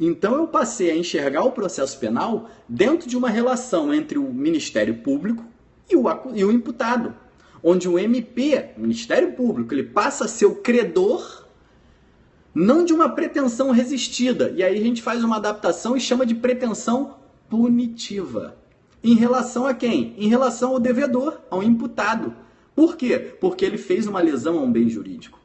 Então eu passei a enxergar o processo penal dentro de uma relação entre o Ministério Público e o imputado, onde o MP, o Ministério Público, ele passa a ser o credor, não de uma pretensão resistida. E aí a gente faz uma adaptação e chama de pretensão punitiva. Em relação a quem? Em relação ao devedor, ao imputado. Por quê? Porque ele fez uma lesão a um bem jurídico.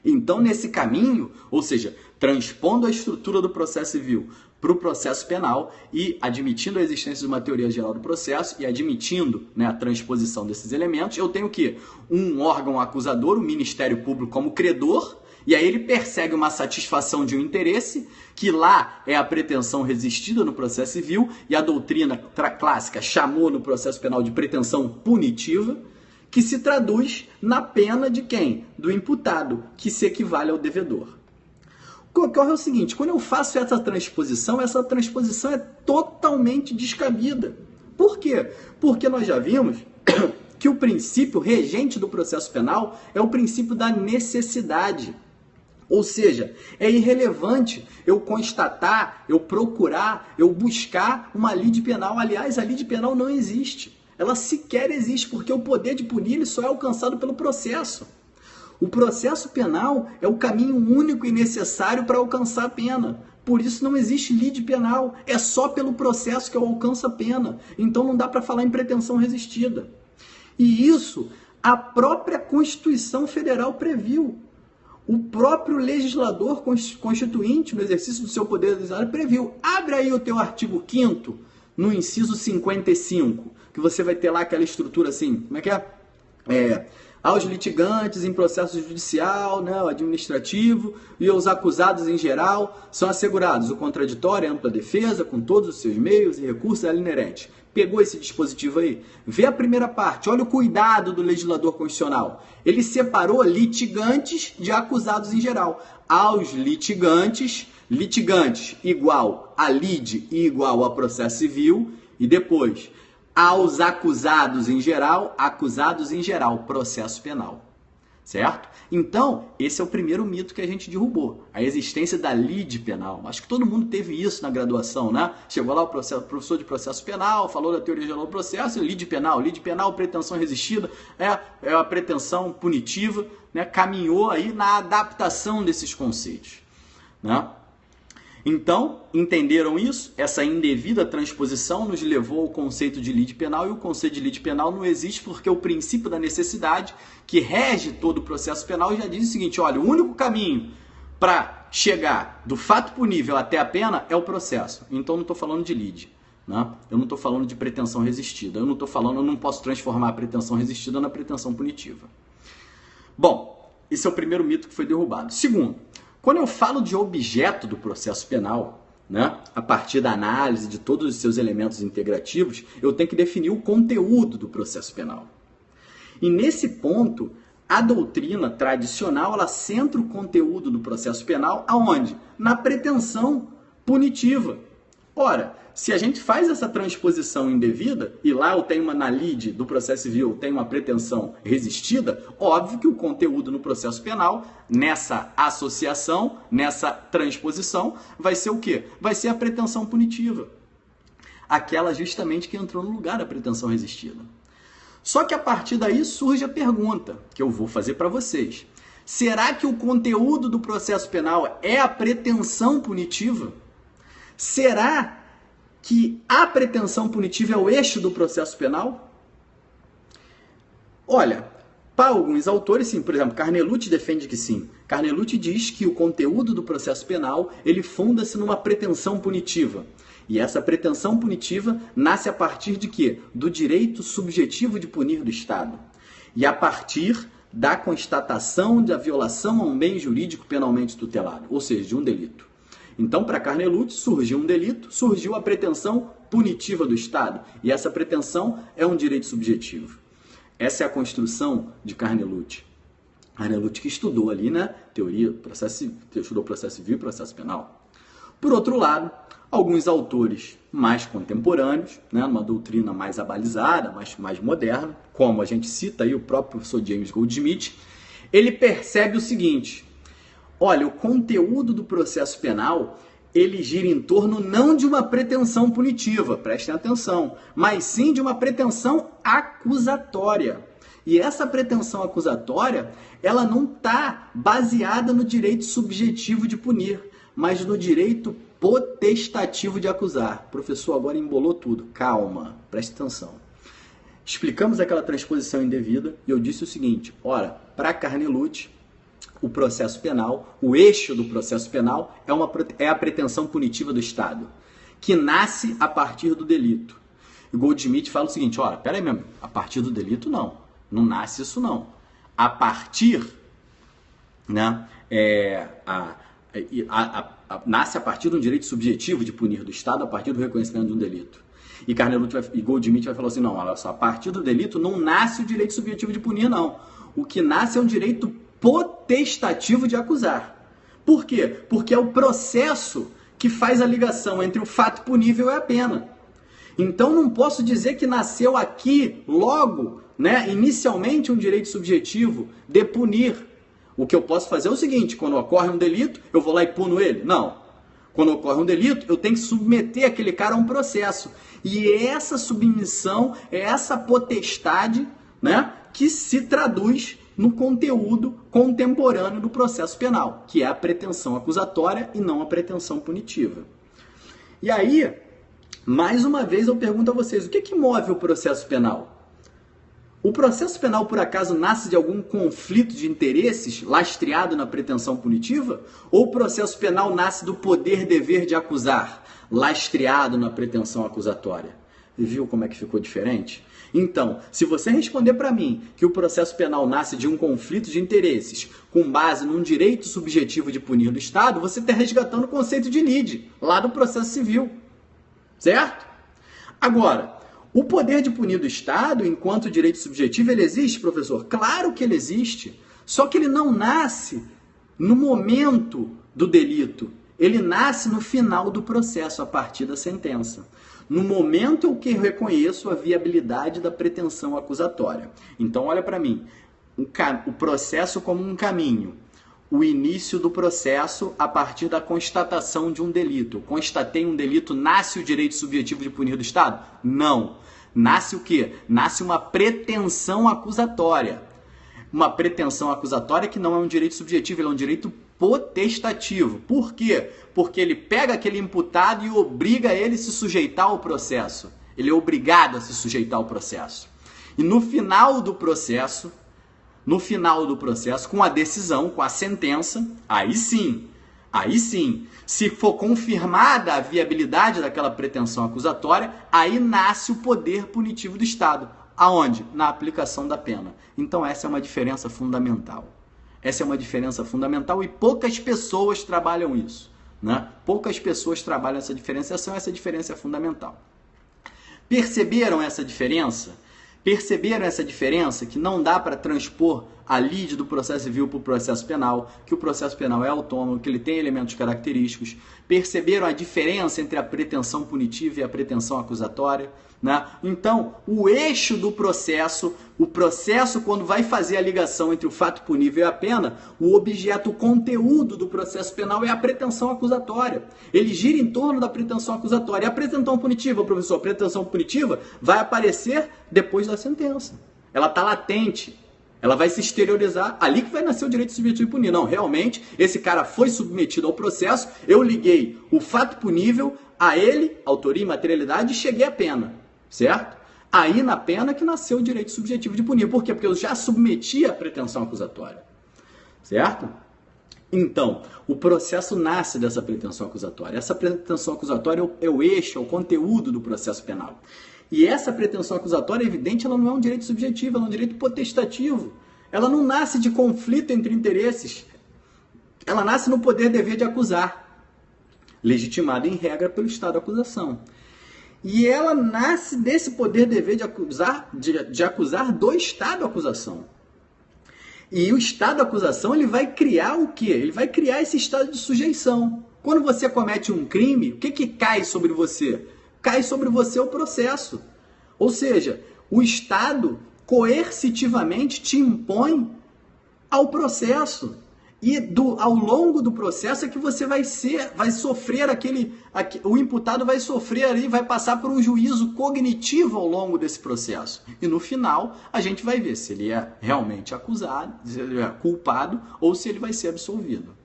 Então, nesse caminho, ou seja, transpondo a estrutura do processo civil para o processo penal e admitindo a existência de uma teoria geral do processo e admitindo, né, a transposição desses elementos, eu tenho o quê? Um órgão acusador, o Ministério Público como credor, e aí ele persegue uma satisfação de um interesse, que lá é a pretensão resistida no processo civil, e a doutrina clássica chamou no processo penal de pretensão punitiva, que se traduz na pena de quem? Do imputado, que se equivale ao devedor. O que ocorre é o seguinte: quando eu faço essa transposição é totalmente descabida. Por quê? Porque nós já vimos que o princípio regente do processo penal é o princípio da necessidade. Ou seja, é irrelevante eu constatar, eu procurar, eu buscar uma lide penal. Aliás, a lide penal não existe. Ela sequer existe, porque o poder de punir ele só é alcançado pelo processo. O processo penal é o caminho único e necessário para alcançar a pena. Por isso não existe lide penal. É só pelo processo que eu alcanço a pena. Então não dá para falar em pretensão resistida. E isso a própria Constituição Federal previu. O próprio legislador constituinte, no exercício do seu poder legislativo, previu. Abre aí o teu artigo 5º, no inciso 55, que você vai ter lá aquela estrutura assim, como é que é? Aos litigantes em processo judicial, né, administrativo e aos acusados em geral são assegurados o contraditório e ampla defesa com todos os seus meios e recursos à lei inerente. Pegou esse dispositivo aí? Vê a primeira parte, olha o cuidado do legislador constitucional. Ele separou litigantes de acusados em geral. Aos litigantes, litigantes igual a lide e igual a processo civil, e depois aos acusados em geral, processo penal. Certo? Então, esse é o primeiro mito que a gente derrubou. A existência da lide penal. Acho que todo mundo teve isso na graduação, né? Chegou lá o professor de processo penal, falou da teoria geral do processo, lide penal, pretensão resistida, é a pretensão punitiva, né? Caminhou aí na adaptação desses conceitos, né? Então, entenderam isso? Essa indevida transposição nos levou ao conceito de lide penal, e o conceito de lide penal não existe porque o princípio da necessidade, que rege todo o processo penal, já diz o seguinte: olha, o único caminho para chegar do fato punível até a pena é o processo. Então, não estou falando de lide, né? Eu não estou falando de pretensão resistida, eu não posso transformar a pretensão resistida na pretensão punitiva. Bom, esse é o primeiro mito que foi derrubado. Segundo, quando eu falo de objeto do processo penal, né, a partir da análise de todos os seus elementos integrativos, eu tenho que definir o conteúdo do processo penal. E nesse ponto, a doutrina tradicional, ela centra o conteúdo do processo penal aonde? Na pretensão punitiva. Ora, se a gente faz essa transposição indevida, e lá eu tenho na lide do processo civil, eu tenho uma pretensão resistida, óbvio que o conteúdo no processo penal, nessa associação, nessa transposição, vai ser o quê? Vai ser a pretensão punitiva. Aquela justamente que entrou no lugar da pretensão resistida. Só que a partir daí surge a pergunta que eu vou fazer para vocês. Será que o conteúdo do processo penal é a pretensão punitiva? Será que a pretensão punitiva é o eixo do processo penal? Olha, para alguns autores, sim. Por exemplo, Carnelucci defende que sim. Carnelucci diz que o conteúdo do processo penal, ele funda-se numa pretensão punitiva. E essa pretensão punitiva nasce a partir de quê? Do direito subjetivo de punir do Estado. E a partir da constatação da violação a um bem jurídico penalmente tutelado, ou seja, de um delito. Então, para Carnelucci, surgiu um delito, surgiu a pretensão punitiva do Estado. E essa pretensão é um direito subjetivo. Essa é a construção de Carnelucci. Carnelucci que estudou ali, né? Estudou processo civil e processo penal. Por outro lado, alguns autores mais contemporâneos, né, numa doutrina mais abalizada, mais moderna, como a gente cita aí o próprio professor James Goldsmith, ele percebe o seguinte: olha, o conteúdo do processo penal, ele gira em torno não de uma pretensão punitiva, prestem atenção, mas sim de uma pretensão acusatória. E essa pretensão acusatória, ela não está baseada no direito subjetivo de punir, mas no direito potestativo de acusar. Professor, agora embolou tudo. Calma, preste atenção. Explicamos aquela transposição indevida e eu disse o seguinte: ora, para Carnelucci, o processo penal, o eixo do processo penal é a pretensão punitiva do Estado, que nasce a partir do delito. E Goldsmith fala o seguinte: ora, peraí mesmo, a partir do delito não nasce isso não. A partir, né, nasce a partir de um direito subjetivo de punir do Estado, a partir do reconhecimento de um delito. E Goldsmith vai falar assim: não, olha só, a partir do delito não nasce o direito subjetivo de punir, não. O que nasce é um direito potestativo de acusar. Por quê? Porque é o processo que faz a ligação entre o fato punível e a pena. Então não posso dizer que nasceu aqui, logo, né, inicialmente um direito subjetivo de punir. O que eu posso fazer é o seguinte: quando ocorre um delito, eu vou lá e puno ele? Não. Quando ocorre um delito, eu tenho que submeter aquele cara a um processo. E essa submissão, essa potestade, né, que se traduz no conteúdo contemporâneo do processo penal, que é a pretensão acusatória e não a pretensão punitiva. E aí, mais uma vez eu pergunto a vocês, o que move o processo penal? O processo penal, por acaso, nasce de algum conflito de interesses lastreado na pretensão punitiva? Ou o processo penal nasce do poder-dever de acusar, lastreado na pretensão acusatória? Viu como é que ficou diferente? Então, se você responder para mim que o processo penal nasce de um conflito de interesses com base num direito subjetivo de punir do Estado, você está resgatando o conceito de lide, lá do processo civil. Certo? Agora, o poder de punir do Estado, enquanto direito subjetivo, ele existe, professor? Claro que ele existe. Só que ele não nasce no momento do delito. Ele nasce no final do processo, a partir da sentença. No momento em que eu reconheço a viabilidade da pretensão acusatória. Então, olha para mim. O processo como um caminho. O início do processo a partir da constatação de um delito. Constatei um delito, nasce o direito subjetivo de punir do Estado? Não. Nasce o quê? Nasce uma pretensão acusatória. Uma pretensão acusatória que não é um direito subjetivo, ele é um direito potestativo. Por quê? Porque ele pega aquele imputado e obriga ele a se sujeitar ao processo. Ele é obrigado a se sujeitar ao processo. E no final do processo, com a decisão, com a sentença, aí sim, se for confirmada a viabilidade daquela pretensão acusatória, aí nasce o poder punitivo do Estado. Aonde? Na aplicação da pena. Então essa é uma diferença fundamental. Essa é uma diferença fundamental e poucas pessoas trabalham isso, né? Poucas pessoas trabalham essa diferenciação, essa diferença é fundamental. Perceberam essa diferença? Perceberam essa diferença? Que não dá para transpor a lide do processo civil para o processo penal, que o processo penal é autônomo, que ele tem elementos característicos. Perceberam a diferença entre a pretensão punitiva e a pretensão acusatória? Né? Então, o eixo do processo, o processo quando vai fazer a ligação entre o fato punível e a pena, o objeto, o conteúdo do processo penal é a pretensão acusatória. Ele gira em torno da pretensão acusatória. E a pretensão punitiva, professor, a pretensão punitiva vai aparecer depois da sentença. Ela está latente. Ela vai se exteriorizar, ali que vai nascer o direito subjetivo de punir. Não, realmente, esse cara foi submetido ao processo, eu liguei o fato punível a ele, autoria e materialidade, e cheguei à pena, certo? Aí na pena que nasceu o direito subjetivo de punir. Por quê? Porque eu já submeti a pretensão acusatória, certo? Então, o processo nasce dessa pretensão acusatória. Essa pretensão acusatória é o eixo, é o conteúdo do processo penal. E essa pretensão acusatória, é evidente, ela não é um direito subjetivo, ela é um direito potestativo. Ela não nasce de conflito entre interesses. Ela nasce no poder-dever de acusar, legitimado em regra pelo Estado da acusação. E ela nasce desse poder-dever de acusar do Estado da acusação. E o Estado da acusação, ele vai criar o quê? Ele vai criar esse estado de sujeição. Quando você comete um crime, o que cai sobre você? Cai sobre você o processo. Ou seja, o Estado coercitivamente te impõe ao processo. E ao longo do processo é que você vai sofrer o imputado vai sofrer ali, vai passar por um juízo cognitivo ao longo desse processo. E no final, a gente vai ver se ele é realmente acusado, se ele é culpado ou se ele vai ser absolvido.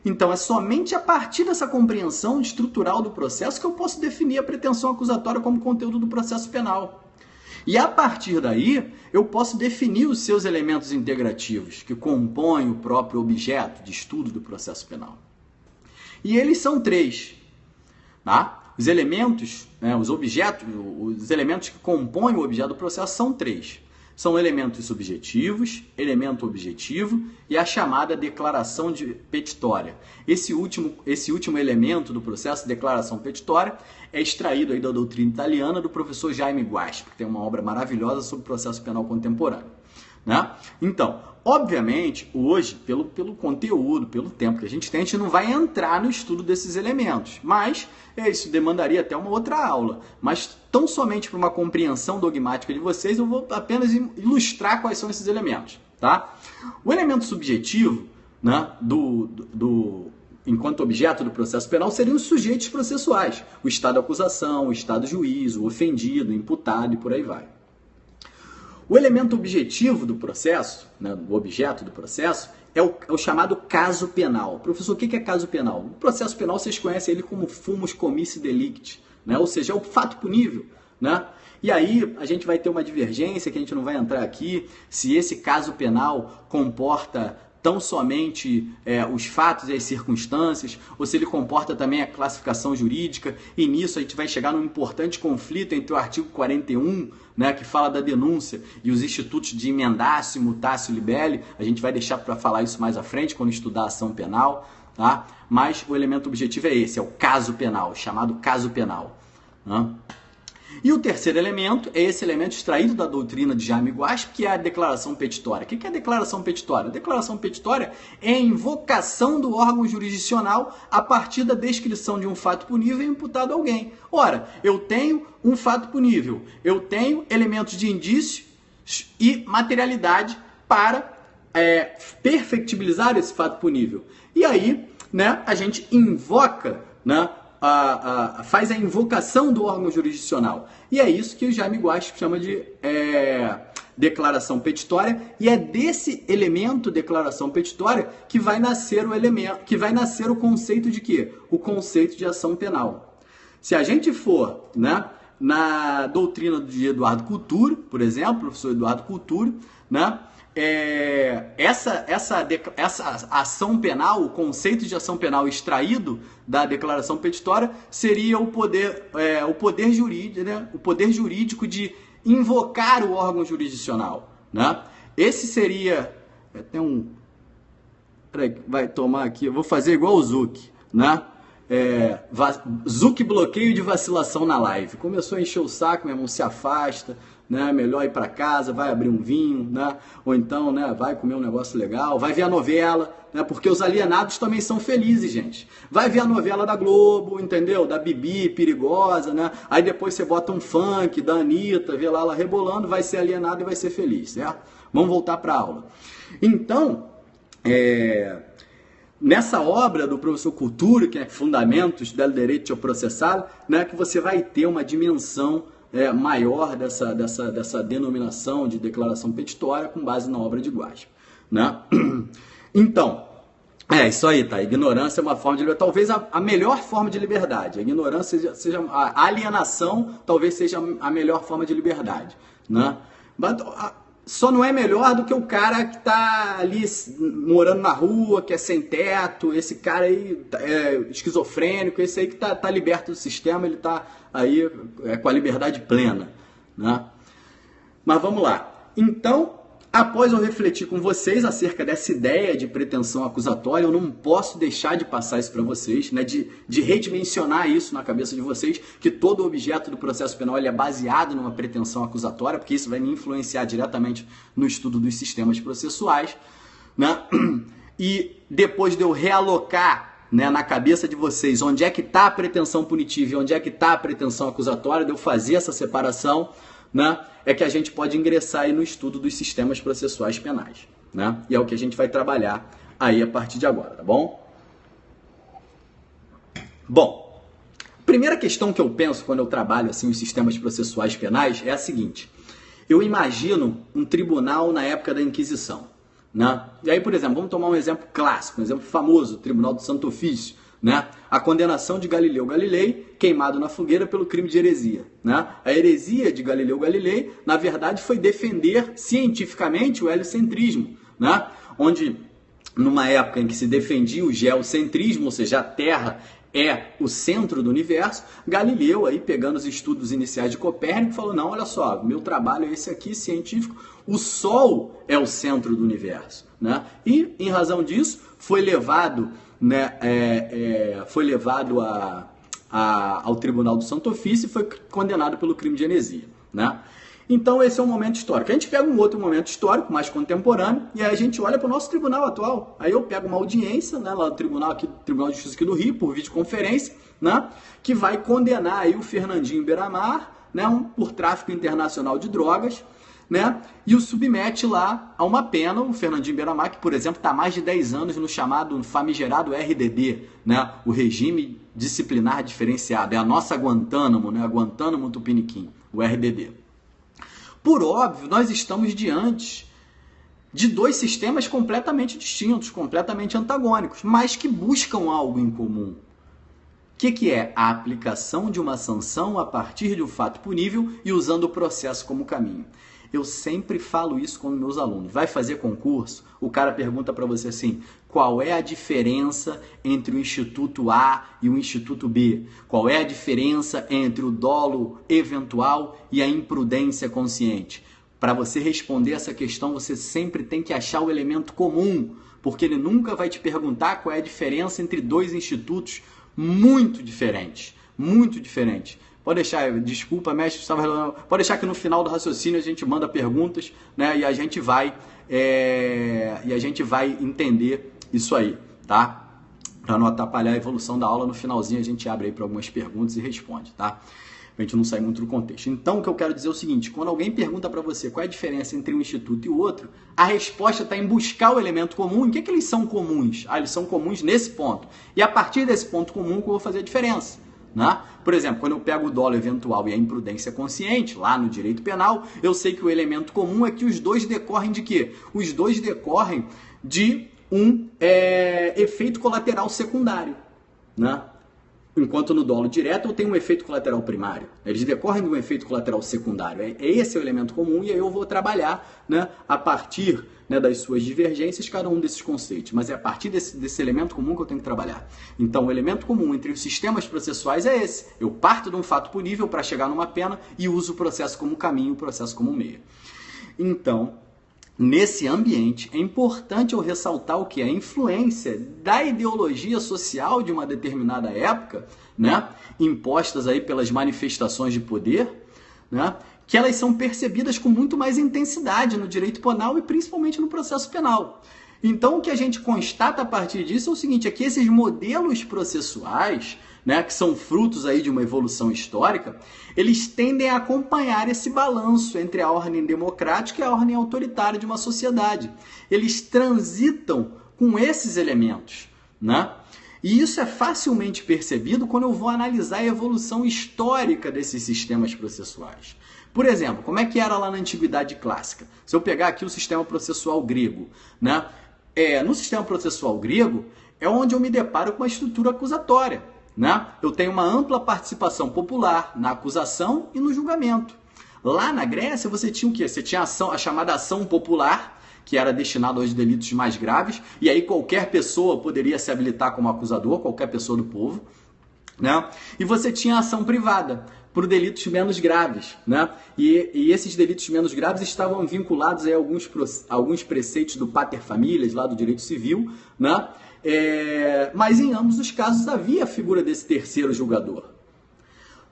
Então, é somente a partir dessa compreensão estrutural do processo que eu posso definir a pretensão acusatória como conteúdo do processo penal. E a partir daí, eu posso definir os seus elementos integrativos, que compõem o próprio objeto de estudo do processo penal. E eles são 3. Tá? Os elementos, os elementos que compõem o objeto do processo são 3. São elementos subjetivos, elemento objetivo e a chamada declaração de petitória. Esse último elemento do processo, declaração petitória, é extraído aí da doutrina italiana do professor Jaime Guaspi, que tem uma obra maravilhosa sobre o processo penal contemporâneo. né? Então, obviamente, hoje, pelo conteúdo, pelo tempo que a gente tem, a gente não vai entrar no estudo desses elementos, mas isso demandaria até uma outra aula. Mas tão somente para uma compreensão dogmática de vocês, eu vou apenas ilustrar quais são esses elementos, tá? O elemento subjetivo, né, enquanto objeto do processo penal, seriam os sujeitos processuais, o estado de acusação, o estado de juízo, o ofendido, o imputado e por aí vai. O elemento objetivo do processo, né, o objeto do processo, é o chamado caso penal. Professor, o que é caso penal? O processo penal, vocês conhecem ele como fumus commissi delicti, né? Ou seja, é o fato punível, né? E aí a gente vai ter uma divergência que a gente não vai entrar aqui, se esse caso penal comporta tão somente os fatos e as circunstâncias, ou se ele comporta também a classificação jurídica, e nisso a gente vai chegar num importante conflito entre o artigo 41, né, que fala da denúncia, e os institutos de emendatio, mutatio libelli. A gente vai deixar para falar isso mais à frente, quando estudar a ação penal, tá? Mas o elemento objetivo é esse, é o caso penal, chamado caso penal, né? E o terceiro elemento é esse elemento extraído da doutrina de Jaime Guasque, que é a declaração petitória. O que é a declaração petitória? A declaração petitória é a invocação do órgão jurisdicional a partir da descrição de um fato punível imputado a alguém. Ora, eu tenho um fato punível, eu tenho elementos de indício e materialidade para perfectibilizar esse fato punível. E aí, né, a gente invoca, né, faz a invocação do órgão jurisdicional. E é isso que o Jaime Guasque chama de declaração petitória, e é desse elemento declaração petitória que vai nascer o conceito de quê? O conceito de ação penal. Se a gente for, né, na doutrina de Eduardo Couture, por exemplo, professor Eduardo Couture, né, essa ação penal, o conceito de ação penal extraído da declaração petitória seria o poder jurídico, né? O poder jurídico de invocar o órgão jurisdicional, né? Esse seria, vai tomar aqui, eu vou fazer igual o Zuc, né? Zuc bloqueio de vacilação na live. Começou a encher o saco, meu irmão, se afasta, né? Melhor ir para casa, vai abrir um vinho, né? Ou então, né, vai comer um negócio legal, vai ver a novela, né? Porque os alienados também são felizes, gente. Vai ver a novela da Globo, entendeu? Da Bibi, perigosa, né? Aí depois você bota um funk da Anitta, vê lá ela rebolando, vai ser alienado e vai ser feliz, certo? Vamos voltar para a aula. Então, nessa obra do professor Couture, que é Fundamentos del Direito Processal, né, que você vai ter uma dimensão maior dessa denominação de declaração petitória com base na obra de Guasque, né? Então, isso aí, tá? Ignorância é uma forma de liberdade, talvez a melhor forma de liberdade. A ignorância seja a alienação, talvez seja a melhor forma de liberdade, né? Só não é melhor do que o cara que tá ali morando na rua, que é sem teto, esse cara aí é esquizofrênico, esse aí que tá liberto do sistema, ele tá aí com a liberdade plena, né? Mas vamos lá. Então, após eu refletir com vocês acerca dessa ideia de pretensão acusatória, eu não posso deixar de passar isso para vocês, né, de redimensionar isso na cabeça de vocês, que todo objeto do processo penal ele é baseado numa pretensão acusatória, porque isso vai me influenciar diretamente no estudo dos sistemas processuais, né? E depois de eu realocar, né, na cabeça de vocês onde é que está a pretensão punitiva e onde é que está a pretensão acusatória, de eu fazer essa separação, né, é que a gente pode ingressar aí no estudo dos sistemas processuais penais, né? E é o que a gente vai trabalhar aí a partir de agora, tá bom? Bom, a primeira questão que eu penso quando eu trabalho assim os sistemas processuais penais é a seguinte: eu imagino um tribunal na época da Inquisição, né? E aí, por exemplo, vamos tomar um exemplo clássico, um exemplo famoso, o Tribunal do Santo Ofício, né? A condenação de Galileu Galilei, queimado na fogueira pelo crime de heresia, né? A heresia de Galileu Galilei, na verdade, foi defender cientificamente o heliocentrismo, né? Onde, numa época em que se defendia o geocentrismo, ou seja, a Terra é o centro do universo, Galileu, aí pegando os estudos iniciais de Copérnico, falou: não, olha só, meu trabalho é esse aqui, científico, o Sol é o centro do universo, né? E, em razão disso, foi levado, né, ao Tribunal do Santo Ofício e foi condenado pelo crime de heresia, né? Então esse é um momento histórico. A gente pega um outro momento histórico, mais contemporâneo, e aí a gente olha para o nosso tribunal atual. Aí eu pego uma audiência, né, lá do Tribunal de Justiça aqui do Rio, por videoconferência, né, que vai condenar aí o Fernandinho Beiramar, né, por tráfico internacional de drogas, né, e o submete lá a uma pena, o Fernandinho Beiramar, que, por exemplo, está há mais de 10 anos no chamado famigerado RDD, né, o Regime Disciplinar Diferenciado, é a nossa Guantánamo, né, a Guantánamo Tupiniquim, o RDD. Por óbvio, nós estamos diante de dois sistemas completamente distintos, completamente antagônicos, mas que buscam algo em comum. O que é? A aplicação de uma sanção a partir de um fato punível e usando o processo como caminho. Eu sempre falo isso com meus alunos. Vai fazer concurso? O cara pergunta para você assim, qual é a diferença entre o Instituto A e o Instituto B? Qual é a diferença entre o dolo eventual e a imprudência consciente? Para você responder essa questão, você sempre tem que achar o elemento comum, porque ele nunca vai te perguntar qual é a diferença entre dois institutos muito diferentes. Muito diferentes. Pode deixar, desculpa, mestre, pode deixar que no final do raciocínio a gente manda perguntas, né? E a gente vai entender isso aí, tá? Para não atrapalhar a evolução da aula, no finalzinho a gente abre aí para algumas perguntas e responde, tá? Pra gente não sair muito do contexto. Então, o que eu quero dizer é o seguinte, quando alguém pergunta para você qual é a diferença entre um instituto e o outro, a resposta está em buscar o elemento comum. Em que eles são comuns? Eles são comuns nesse ponto. E a partir desse ponto comum que eu vou fazer a diferença. Né? Por exemplo, quando eu pego o dolo eventual e a imprudência consciente, lá no direito penal, eu sei que o elemento comum é que os dois decorrem de quê? Os dois decorrem de um efeito colateral secundário. Né? Enquanto no dolo direto eu tenho um efeito colateral primário. Eles decorrem de um efeito colateral secundário. Esse é o elemento comum e aí eu vou trabalhar, né, a partir, né, das suas divergências cada um desses conceitos. Mas é a partir desse elemento comum que eu tenho que trabalhar. Então o elemento comum entre os sistemas processuais é esse. Eu parto de um fato punível para chegar numa pena e uso o processo como caminho, o processo como meio. Então, nesse ambiente, é importante eu ressaltar o que? A influência da ideologia social de uma determinada época, né, impostas aí pelas manifestações de poder, né, que elas são percebidas com muito mais intensidade no direito penal e principalmente no processo penal. Então, o que a gente constata a partir disso é o seguinte, é que esses modelos processuais, né, que são frutos aí de uma evolução histórica, eles tendem a acompanhar esse balanço entre a ordem democrática e a ordem autoritária de uma sociedade. Eles transitam com esses elementos, né? E isso é facilmente percebido quando eu vou analisar a evolução histórica desses sistemas processuais. Por exemplo, como é que era lá na Antiguidade Clássica? Se eu pegar aqui o sistema processual grego, né? No sistema processual grego é onde eu me deparo com uma estrutura acusatória. Né? Eu tenho uma ampla participação popular na acusação e no julgamento. Lá na Grécia você tinha o quê? Você tinha a chamada ação popular, que era destinada aos delitos mais graves, e aí qualquer pessoa poderia se habilitar como acusador, qualquer pessoa do povo. Né? E você tinha a ação privada, por delitos menos graves. Né? E esses delitos menos graves estavam vinculados a alguns preceitos do pater familias, lá do direito civil, né? Mas em ambos os casos havia a figura desse terceiro julgador.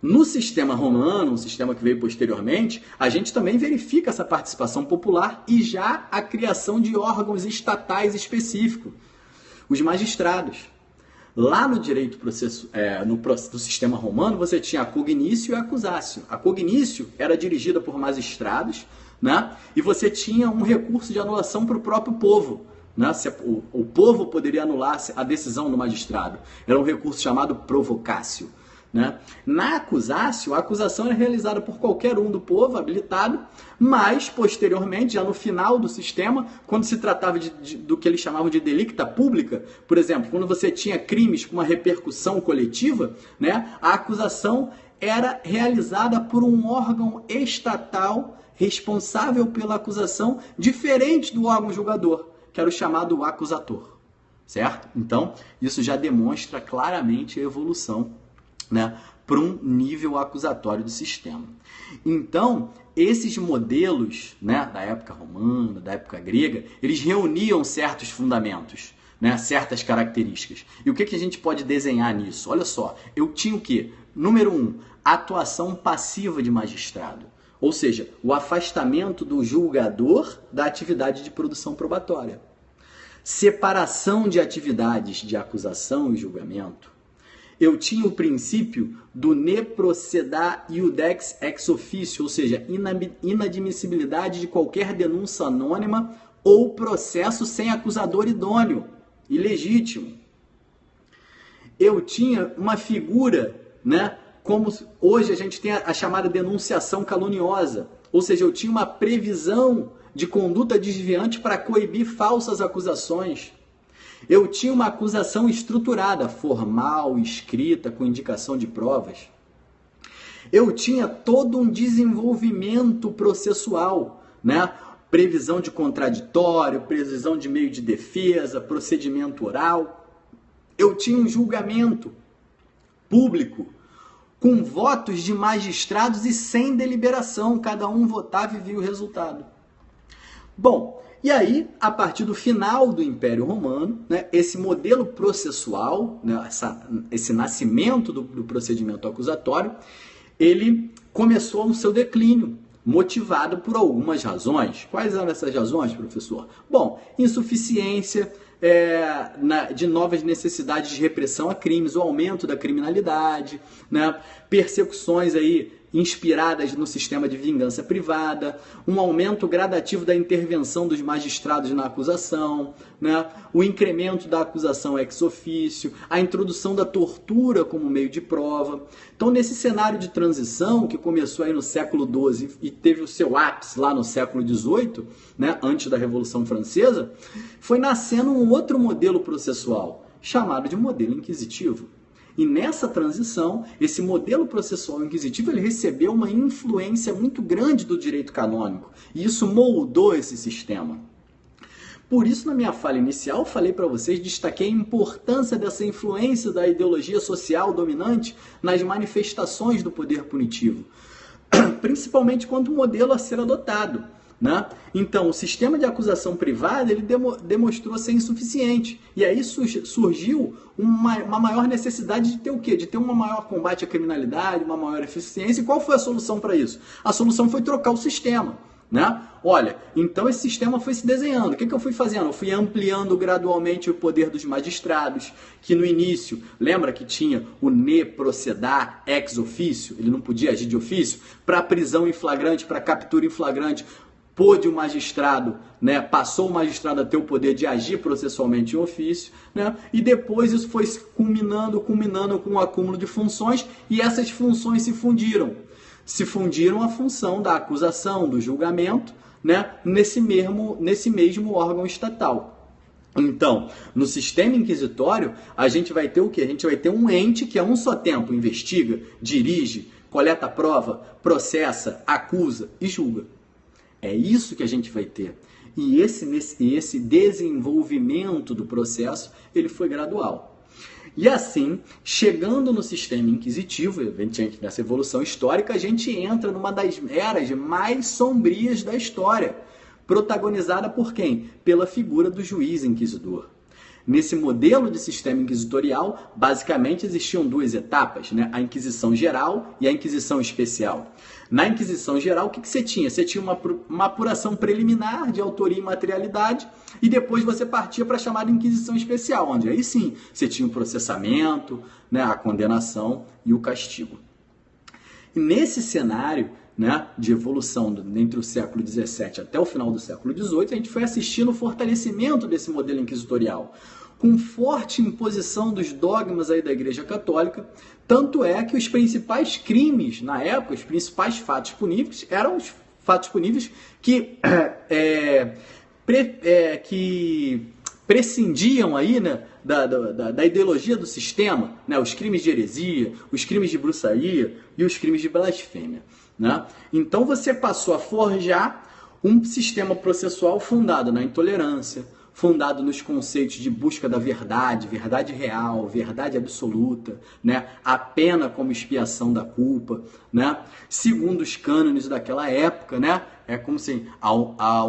No sistema romano, um sistema que veio posteriormente, a gente também verifica essa participação popular e já a criação de órgãos estatais específicos, os magistrados. Lá no direito no sistema romano, você tinha a cognicio e a accusatio. A cognicio era dirigida por magistrados, né? E você tinha um recurso de anulação para o próprio povo. Né? O povo poderia anular a decisão do magistrado. Era um recurso chamado provocatio. Né? Na accusatio, a acusação era realizada por qualquer um do povo habilitado, mas posteriormente, já no final do sistema, quando se tratava do que eles chamavam de delicta pública, por exemplo, quando você tinha crimes com uma repercussão coletiva, né, a acusação era realizada por um órgão estatal responsável pela acusação, diferente do órgão julgador, que era o chamado acusator, certo? Então, isso já demonstra claramente a evolução, né, para um nível acusatório do sistema. Então, esses modelos, né, da época romana, da época grega, eles reuniam certos fundamentos, né, certas características. E o que a gente pode desenhar nisso? Olha só, eu tinha o quê? Número 1, atuação passiva de magistrado. ou seja, o afastamento do julgador da atividade de produção probatória. Separação de atividades de acusação e julgamento. Eu tinha o princípio do ne proceda iudex ex officio, ou seja, inadmissibilidade de qualquer denúncia anônima ou processo sem acusador idôneo, ilegítimo. Eu tinha uma figura, né, como hoje a gente tem a chamada denunciação caluniosa, ou seja, eu tinha uma previsão de conduta desviante para coibir falsas acusações. Eu tinha uma acusação estruturada, formal, escrita, com indicação de provas. Eu tinha todo um desenvolvimento processual, né? Previsão de contraditório, previsão de meio de defesa, procedimento oral. Eu tinha um julgamento público, com votos de magistrados e sem deliberação, cada um votava e via o resultado. Bom, e aí, a partir do final do Império Romano, né, esse modelo processual, né, esse nascimento do procedimento acusatório, ele começou o seu declínio, motivado por algumas razões. Quais eram essas razões, professor? Bom, insuficiência de novas necessidades de repressão a crimes, o aumento da criminalidade, né, persecuções aí inspiradas no sistema de vingança privada, um aumento gradativo da intervenção dos magistrados na acusação, né? O incremento da acusação ex officio, a introdução da tortura como meio de prova. Então, nesse cenário de transição, que começou aí no século XII e teve o seu ápice lá no século XVIII, né, antes da Revolução Francesa, foi nascendo um outro modelo processual, chamado de modelo inquisitivo. E nessa transição, esse modelo processual inquisitivo ele recebeu uma influência muito grande do direito canônico. E isso moldou esse sistema. Por isso, na minha fala inicial, falei para vocês, destaquei a importância dessa influência da ideologia social dominante nas manifestações do poder punitivo, principalmente quanto o modelo a ser adotado, né? Então, o sistema de acusação privada ele demonstrou ser insuficiente. E aí surgiu uma maior necessidade de ter o quê? De ter um maior combate à criminalidade, uma maior eficiência. E qual foi a solução para isso? A solução foi trocar o sistema, né? Olha, então esse sistema foi se desenhando. O que eu fui fazendo? Eu fui ampliando gradualmente o poder dos magistrados, que no início, lembra que tinha o ne proceda ex officio, ele não podia agir de ofício, para prisão em flagrante, para captura em flagrante, pôde o magistrado, né, passou o magistrado a ter o poder de agir processualmente em ofício, né, e depois isso foi culminando com o acúmulo de funções, e essas funções se fundiram à função da acusação, do julgamento, né, nesse mesmo órgão estatal. Então, no sistema inquisitório, a gente vai ter o quê? A gente vai ter um ente que a um só tempo investiga, dirige, coleta prova, processa, acusa e julga. É isso que a gente vai ter. E esse desenvolvimento do processo, ele foi gradual. E assim, chegando no sistema inquisitivo, nessa evolução histórica, a gente entra numa das eras mais sombrias da história, protagonizada por quem? Pela figura do juiz inquisidor. Nesse modelo de sistema inquisitorial, basicamente existiam duas etapas, né? A Inquisição Geral e a Inquisição Especial. Na Inquisição Geral, o que você tinha? Você tinha uma apuração preliminar de autoria e materialidade e depois você partia para a chamada Inquisição Especial, onde aí sim você tinha o processamento, né, a condenação e o castigo. E nesse cenário, né, de evolução entre o século XVII até o final do século XVIII, a gente foi assistindo o fortalecimento desse modelo inquisitorial, com forte imposição dos dogmas aí da Igreja Católica, tanto é que os principais crimes na época, os principais fatos puníveis, eram os fatos puníveis que prescindiam aí, né, da ideologia do sistema, né, os crimes de heresia, os crimes de bruxaria e os crimes de blasfêmia, né? Então você passou a forjar um sistema processual fundado na intolerância, fundado nos conceitos de busca da verdade, verdade real, verdade absoluta, né? A pena como expiação da culpa, né? Segundo os cânones daquela época, né? É como se a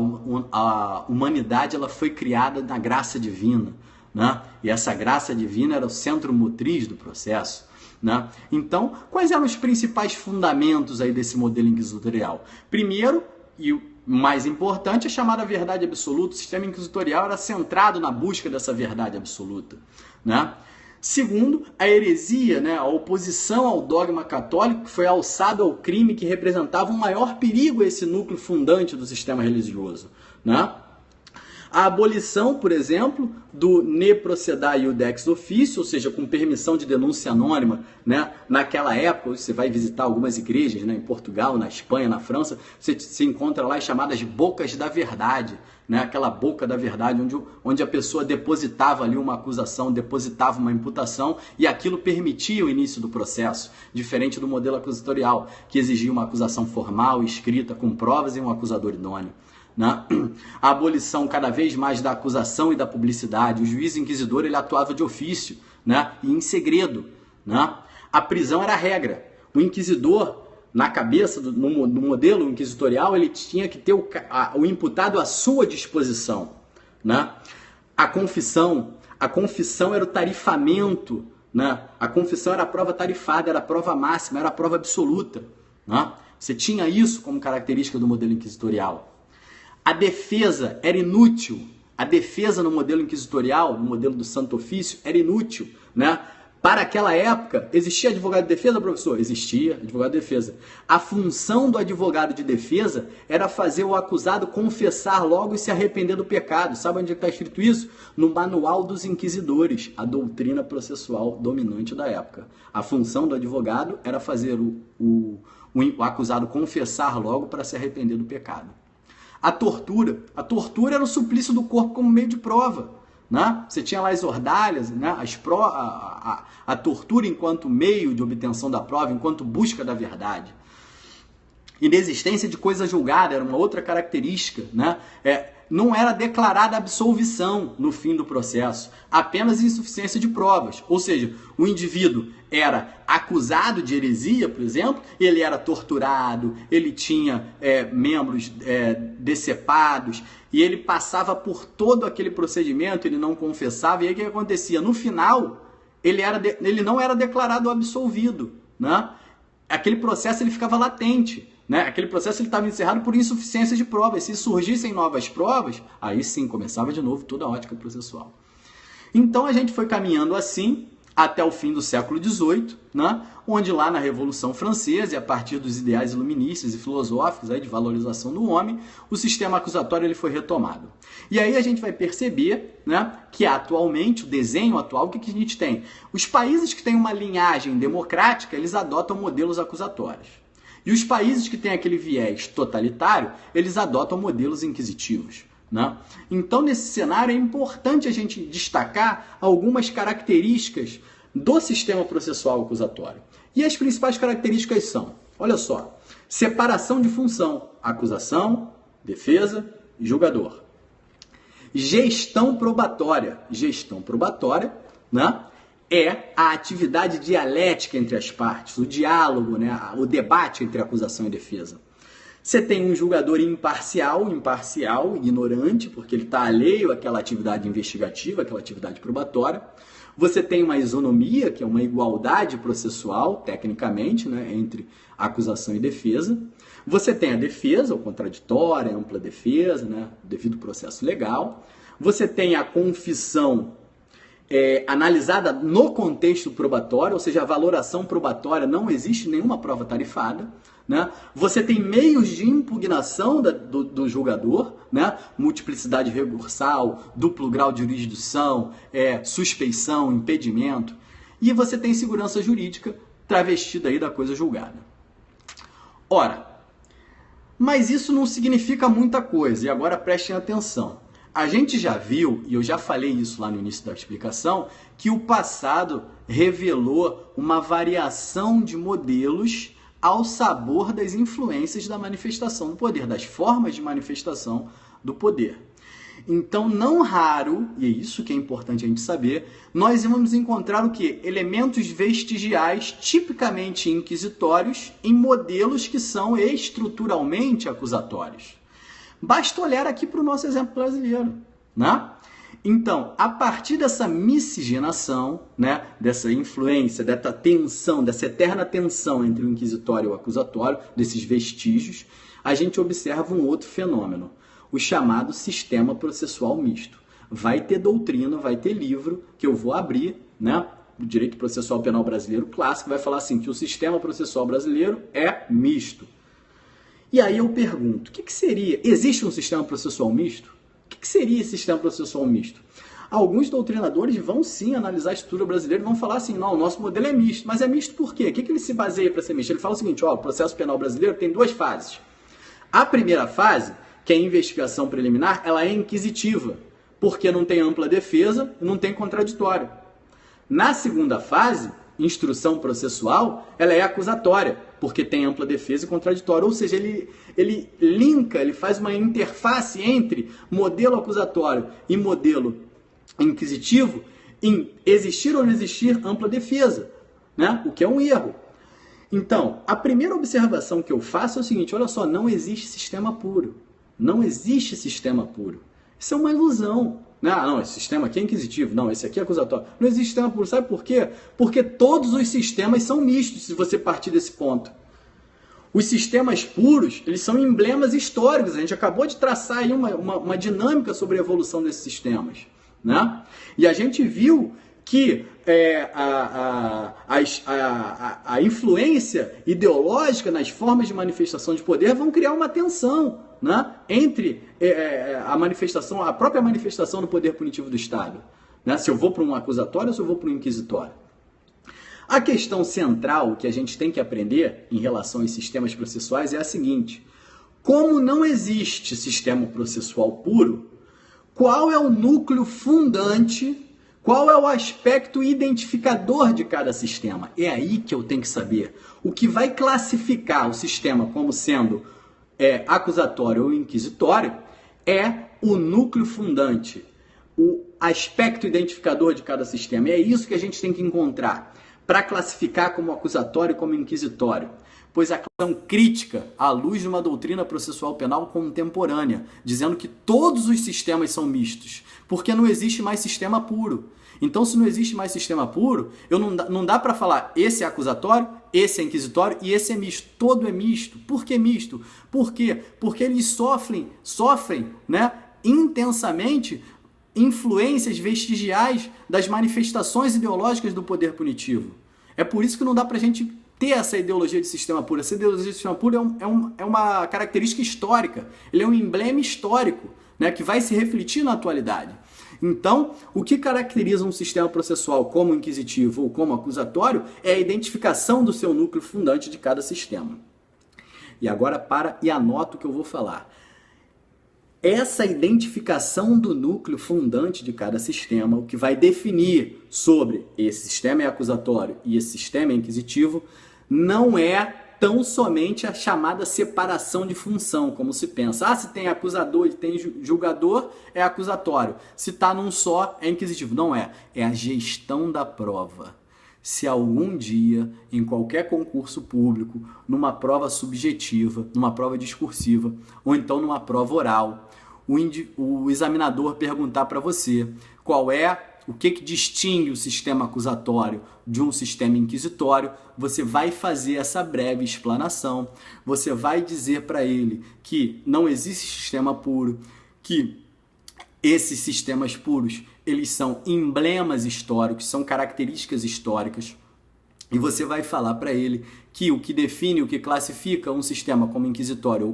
humanidade ela foi criada na graça divina, né? E essa graça divina era o centro motriz do processo. né? Então, quais eram os principais fundamentos aí desse modelo inquisitorial? Primeiro, e o mais importante, a chamada verdade absoluta. O sistema inquisitorial era centrado na busca dessa verdade absoluta, né? Segundo, a heresia, né, a oposição ao dogma católico, que foi alçado ao crime que representava um maior perigo a esse núcleo fundante do sistema religioso, né? A abolição, por exemplo, do ne procedere iudex officio, ou seja, com permissão de denúncia anônima, né? Naquela época, você vai visitar algumas igrejas, né, em Portugal, na Espanha, na França, você se encontra lá as chamadas bocas da verdade, né? Aquela boca da verdade onde a pessoa depositava ali uma acusação, depositava uma imputação e aquilo permitia o início do processo, diferente do modelo acusatorial, que exigia uma acusação formal, escrita, com provas e um acusador idôneo. Né? A abolição cada vez mais da acusação e da publicidade. O juiz inquisidor ele atuava de ofício, né? E em segredo, né? A prisão era a regra. O inquisidor, na cabeça, no modelo inquisitorial, ele tinha que ter o imputado à sua disposição, né? A confissão era o tarifamento, né? A confissão era a prova tarifada, era a prova máxima, era a prova absoluta, né? Você tinha isso como característica do modelo inquisitorial. A defesa era inútil. A defesa no modelo inquisitorial, no modelo do Santo Ofício, era inútil, né? Para aquela época, existia advogado de defesa, professor? Existia advogado de defesa. A função do advogado de defesa era fazer o acusado confessar logo e se arrepender do pecado. Sabe onde está escrito isso? No Manual dos Inquisidores, a doutrina processual dominante da época. A função do advogado era fazer o acusado confessar logo para se arrepender do pecado. A tortura era o suplício do corpo como meio de prova, né? Você tinha lá as ordalhas, né? A tortura enquanto meio de obtenção da prova, enquanto busca da verdade. Inexistência de coisa julgada era uma outra característica, né? Não era declarada absolvição no fim do processo, apenas insuficiência de provas. Ou seja, o indivíduo era acusado de heresia, por exemplo, ele era torturado, ele tinha membros decepados, e ele passava por todo aquele procedimento, ele não confessava, e aí o que acontecia? No final, ele não era declarado absolvido, né? Aquele processo ele ficava latente. Né? Aquele processo estava encerrado por insuficiência de provas. Se surgissem novas provas, aí sim começava de novo toda a ótica processual. Então a gente foi caminhando assim até o fim do século XVIII, né? Onde lá na Revolução Francesa, e a partir dos ideais iluministas e filosóficos aí, de valorização do homem, o sistema acusatório ele foi retomado. E aí a gente vai perceber, né, que atualmente, o desenho atual, o que a gente tem? Os países que têm uma linhagem democrática, eles adotam modelos acusatórios. E os países que têm aquele viés totalitário, eles adotam modelos inquisitivos, né? Então, nesse cenário, é importante a gente destacar algumas características do sistema processual acusatório. E as principais características são, olha só, separação de função, acusação, defesa e julgador. Gestão probatória, né? É a atividade dialética entre as partes, o diálogo, né? O debate entre acusação e defesa. Você tem um julgador imparcial, ignorante, porque ele está alheio àquela atividade investigativa, àquela atividade probatória. Você tem uma isonomia, que é uma igualdade processual, tecnicamente, né? Entre acusação e defesa. Você tem a defesa, o contraditório, a ampla defesa, né? Devido processo legal. Você tem a confissão analisada no contexto probatório, ou seja, a valoração probatória, não existe nenhuma prova tarifada, né? Você tem meios de impugnação do julgador, né? Multiplicidade recursal, duplo grau de jurisdição, suspeição, impedimento, e você tem segurança jurídica travestida aí da coisa julgada. Ora, mas isso não significa muita coisa, e agora prestem atenção. A gente já viu, e eu já falei isso lá no início da explicação, que o passado revelou uma variação de modelos ao sabor das influências da manifestação do poder, das formas de manifestação do poder. Então, não raro, e é isso que é importante a gente saber, nós vamos encontrar o quê? Elementos vestigiais tipicamente inquisitórios em modelos que são estruturalmente acusatórios. Basta olhar aqui para o nosso exemplo brasileiro, né? Então, a partir dessa miscigenação, né, dessa influência, dessa tensão, dessa eterna tensão entre o inquisitório e o acusatório, desses vestígios, a gente observa um outro fenômeno, o chamado sistema processual misto. Vai ter doutrina, vai ter livro que eu vou abrir, né? O direito processual penal brasileiro clássico vai falar assim, que o sistema processual brasileiro é misto. E aí eu pergunto, o que seria? Existe um sistema processual misto? O que seria esse sistema processual misto? Alguns doutrinadores vão sim analisar a estrutura brasileira e vão falar assim, não, o nosso modelo é misto. Mas é misto por quê? O que ele se baseia para ser misto? Ele fala o seguinte, ó, o processo penal brasileiro tem duas fases. A primeira fase, que é a investigação preliminar, ela é inquisitiva, porque não tem ampla defesa e não tem contraditório. Na segunda fase, instrução processual, ela é acusatória, porque tem ampla defesa e contraditório. Ou seja, ele linka, ele faz uma interface entre modelo acusatório e modelo inquisitivo em existir ou não existir ampla defesa, né? O que é um erro. Então, a primeira observação que eu faço é o seguinte, olha só, não existe sistema puro. Não existe sistema puro. Isso é uma ilusão. Não, esse sistema aqui é inquisitivo, não, esse aqui é acusatório. Não existe sistema puro, sabe por quê? Porque todos os sistemas são mistos, se você partir desse ponto. Os sistemas puros, eles são emblemas históricos, a gente acabou de traçar aí uma dinâmica sobre a evolução desses sistemas, né? E a gente viu que a influência ideológica nas formas de manifestação de poder vão criar uma tensão, né, entre a própria manifestação do poder punitivo do Estado, né, se eu vou para um acusatório ou se eu vou para um inquisitório. A questão central que a gente tem que aprender em relação aos sistemas processuais é a seguinte: como não existe sistema processual puro, qual é o núcleo fundante, qual é o aspecto identificador de cada sistema? É aí que eu tenho que saber. O que vai classificar o sistema como sendo acusatório ou inquisitório é o núcleo fundante, o aspecto identificador de cada sistema. E é isso que a gente tem que encontrar para classificar como acusatório e como inquisitório. Pois a questão crítica à luz de uma doutrina processual penal contemporânea, dizendo que todos os sistemas são mistos, porque não existe mais sistema puro. Então, se não existe mais sistema puro, não dá para falar esse é acusatório, esse é inquisitório e esse é misto. Todo é misto. Por que misto? Por quê? Porque eles sofrem, né, intensamente influências vestigiais das manifestações ideológicas do poder punitivo. É por isso que não dá para a gente ter essa ideologia de sistema puro. Essa ideologia de sistema puro é uma característica histórica. Ele é um emblema histórico, né, que vai se refletir na atualidade. Então, o que caracteriza um sistema processual como inquisitivo ou como acusatório é a identificação do seu núcleo fundante de cada sistema. E agora para e anota o que eu vou falar. Essa identificação do núcleo fundante de cada sistema, o que vai definir sobre esse sistema é acusatório e esse sistema é inquisitivo, não é tão somente a chamada separação de função, como se pensa. Se tem acusador e tem julgador, é acusatório. Se está num só, é inquisitivo. Não é. É a gestão da prova. Se algum dia, em qualquer concurso público, numa prova subjetiva, numa prova discursiva, ou então numa prova oral, o examinador perguntar para você o que distingue o sistema acusatório de um sistema inquisitório, você vai fazer essa breve explanação, você vai dizer para ele que não existe sistema puro, que esses sistemas puros, eles são emblemas históricos, são características históricas, e você vai falar para ele que o que define, o que classifica um sistema como inquisitório ou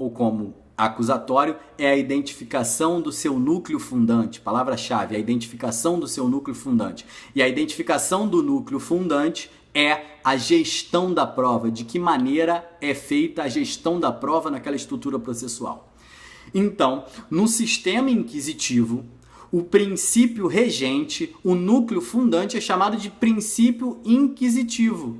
como acusatório é a identificação do seu núcleo fundante, palavra-chave, a identificação do seu núcleo fundante. E a identificação do núcleo fundante é a gestão da prova, de que maneira é feita a gestão da prova naquela estrutura processual. Então, no sistema inquisitivo, o princípio regente, o núcleo fundante é chamado de princípio inquisitivo.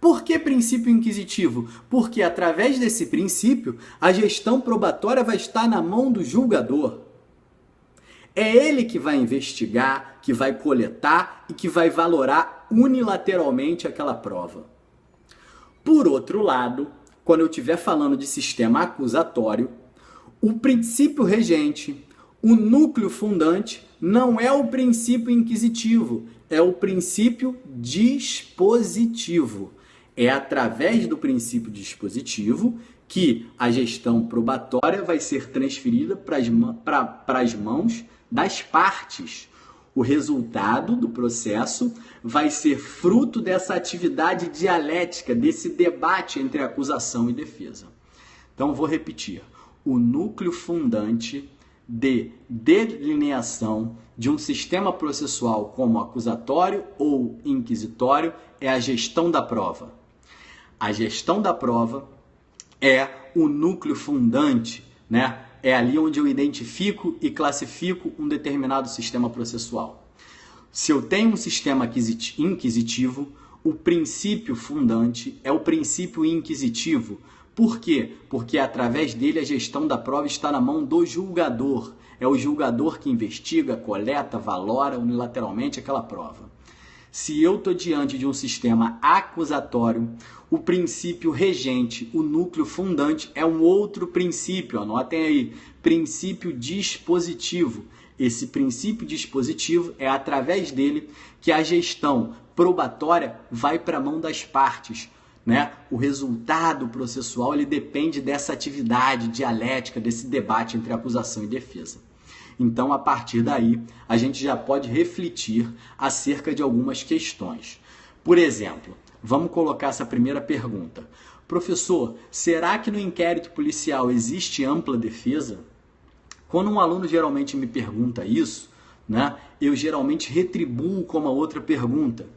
Por que princípio inquisitivo? Porque através desse princípio, a gestão probatória vai estar na mão do julgador. É ele que vai investigar, que vai coletar e que vai valorar unilateralmente aquela prova. Por outro lado, quando eu estiver falando de sistema acusatório, O princípio regente, o núcleo fundante, não é o princípio inquisitivo, é o princípio dispositivo. É através do princípio dispositivo que a gestão probatória vai ser transferida para as mãos das partes. O resultado do processo vai ser fruto dessa atividade dialética, desse debate entre acusação e defesa. Então, vou repetir. O núcleo fundante de delineação de um sistema processual como acusatório ou inquisitório é a gestão da prova. A gestão da prova é o núcleo fundante, né? É ali onde eu identifico e classifico um determinado sistema processual. Se eu tenho um sistema inquisitivo, o princípio fundante é o princípio inquisitivo. Por quê? Porque através dele a gestão da prova está na mão do julgador. É o julgador que investiga, coleta, valora unilateralmente aquela prova. Se eu estou diante de um sistema acusatório, o princípio regente, o núcleo fundante, é um outro princípio. Anotem aí, princípio dispositivo. Esse princípio dispositivo é através dele que a gestão probatória vai para a mão das partes. Né? O resultado processual ele depende dessa atividade dialética, desse debate entre acusação e defesa. Então, a partir daí, a gente já pode refletir acerca de algumas questões. Por exemplo, vamos colocar essa primeira pergunta. Professor, será que no inquérito policial existe ampla defesa? Quando um aluno geralmente me pergunta isso, né, eu geralmente retribuo com uma outra pergunta,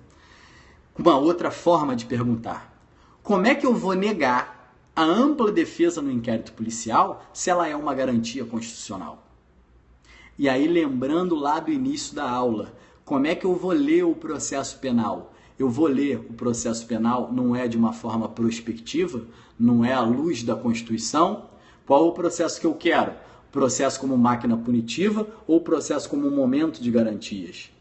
uma outra forma de perguntar. Como é que eu vou negar a ampla defesa no inquérito policial se ela é uma garantia constitucional? E aí, lembrando lá do início da aula, como é que eu vou ler o processo penal? Eu vou ler o processo penal não é de uma forma prospectiva, não é à luz da Constituição. Qual o processo que eu quero? Processo como máquina punitiva ou processo como momento de garantias?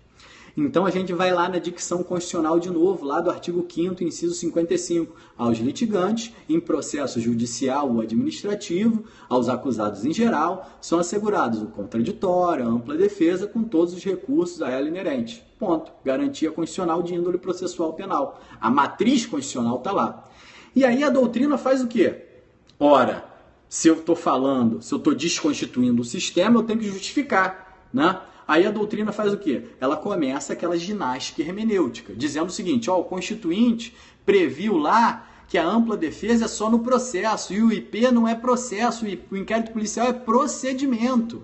Então, a gente vai lá na dicção constitucional de novo, lá do artigo 5º, inciso 55. Aos litigantes, em processo judicial ou administrativo, aos acusados em geral, são assegurados o contraditório, a ampla defesa, com todos os recursos a ela inerentes. Ponto. Garantia constitucional de índole processual penal. A matriz constitucional está lá. E aí a doutrina faz o quê? Ora, se eu estou falando, se eu estou desconstituindo o sistema, eu tenho que justificar, né? Aí a doutrina faz o quê? Ela começa aquela ginástica hermenêutica, dizendo o seguinte, ó, o Constituinte previu lá que a ampla defesa é só no processo, e o IP não é processo, o inquérito policial é procedimento.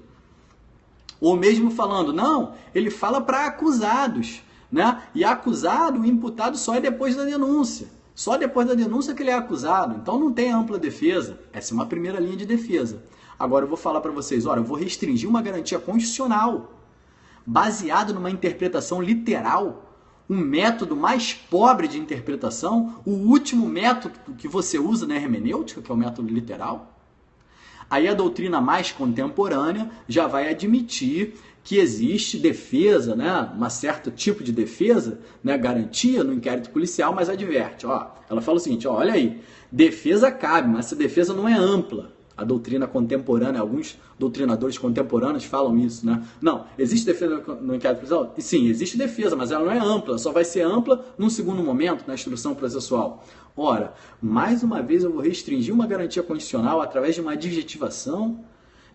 Ou mesmo falando, não, ele fala para acusados, né? E acusado, o imputado só é depois da denúncia. Só depois da denúncia que ele é acusado, então não tem ampla defesa. Essa é uma primeira linha de defesa. Agora eu vou falar para vocês, olha, eu vou restringir uma garantia constitucional baseado numa interpretação literal, um método mais pobre de interpretação, o último método que você usa na hermenêutica, que é o método literal. Aí a doutrina mais contemporânea já vai admitir que existe defesa, né, um certo tipo de defesa, né, garantia no inquérito policial, mas adverte. Ó, ela fala o seguinte, ó, olha aí, defesa cabe, mas essa defesa não é ampla. A doutrina contemporânea, alguns doutrinadores contemporâneos falam isso, né? Não, existe defesa no inquérito policial? Sim, existe defesa, mas ela não é ampla, só vai ser ampla num segundo momento, na instrução processual. Ora, mais uma vez eu vou restringir uma garantia constitucional através de uma adjetivação,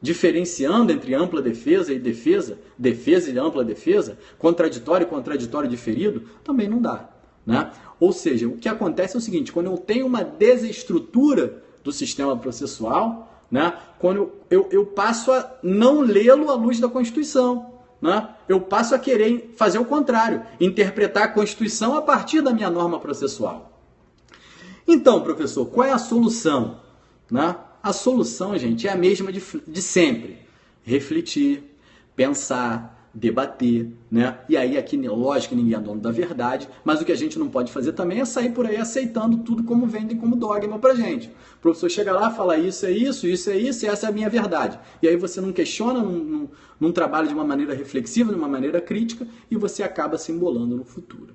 diferenciando entre ampla defesa e defesa, defesa e ampla defesa, contraditório e contraditório diferido, também não dá, né? Ou seja, o que acontece é o seguinte, quando eu tenho uma desestrutura do sistema processual, né? Quando eu passo a não lê-lo à luz da Constituição, né? Eu passo a querer fazer o contrário, interpretar a Constituição a partir da minha norma processual. Então, professor, qual é a solução? Né? A solução, gente, é a mesma de sempre. Refletir, pensar, debater, né? E aí aqui, lógico que ninguém é dono da verdade, mas o que a gente não pode fazer também é sair por aí aceitando tudo como vendem como dogma pra gente. O professor chega lá, fala isso é isso, isso é isso, e essa é a minha verdade. E aí você não questiona, não trabalha de uma maneira reflexiva, de uma maneira crítica, e você acaba se embolando no futuro.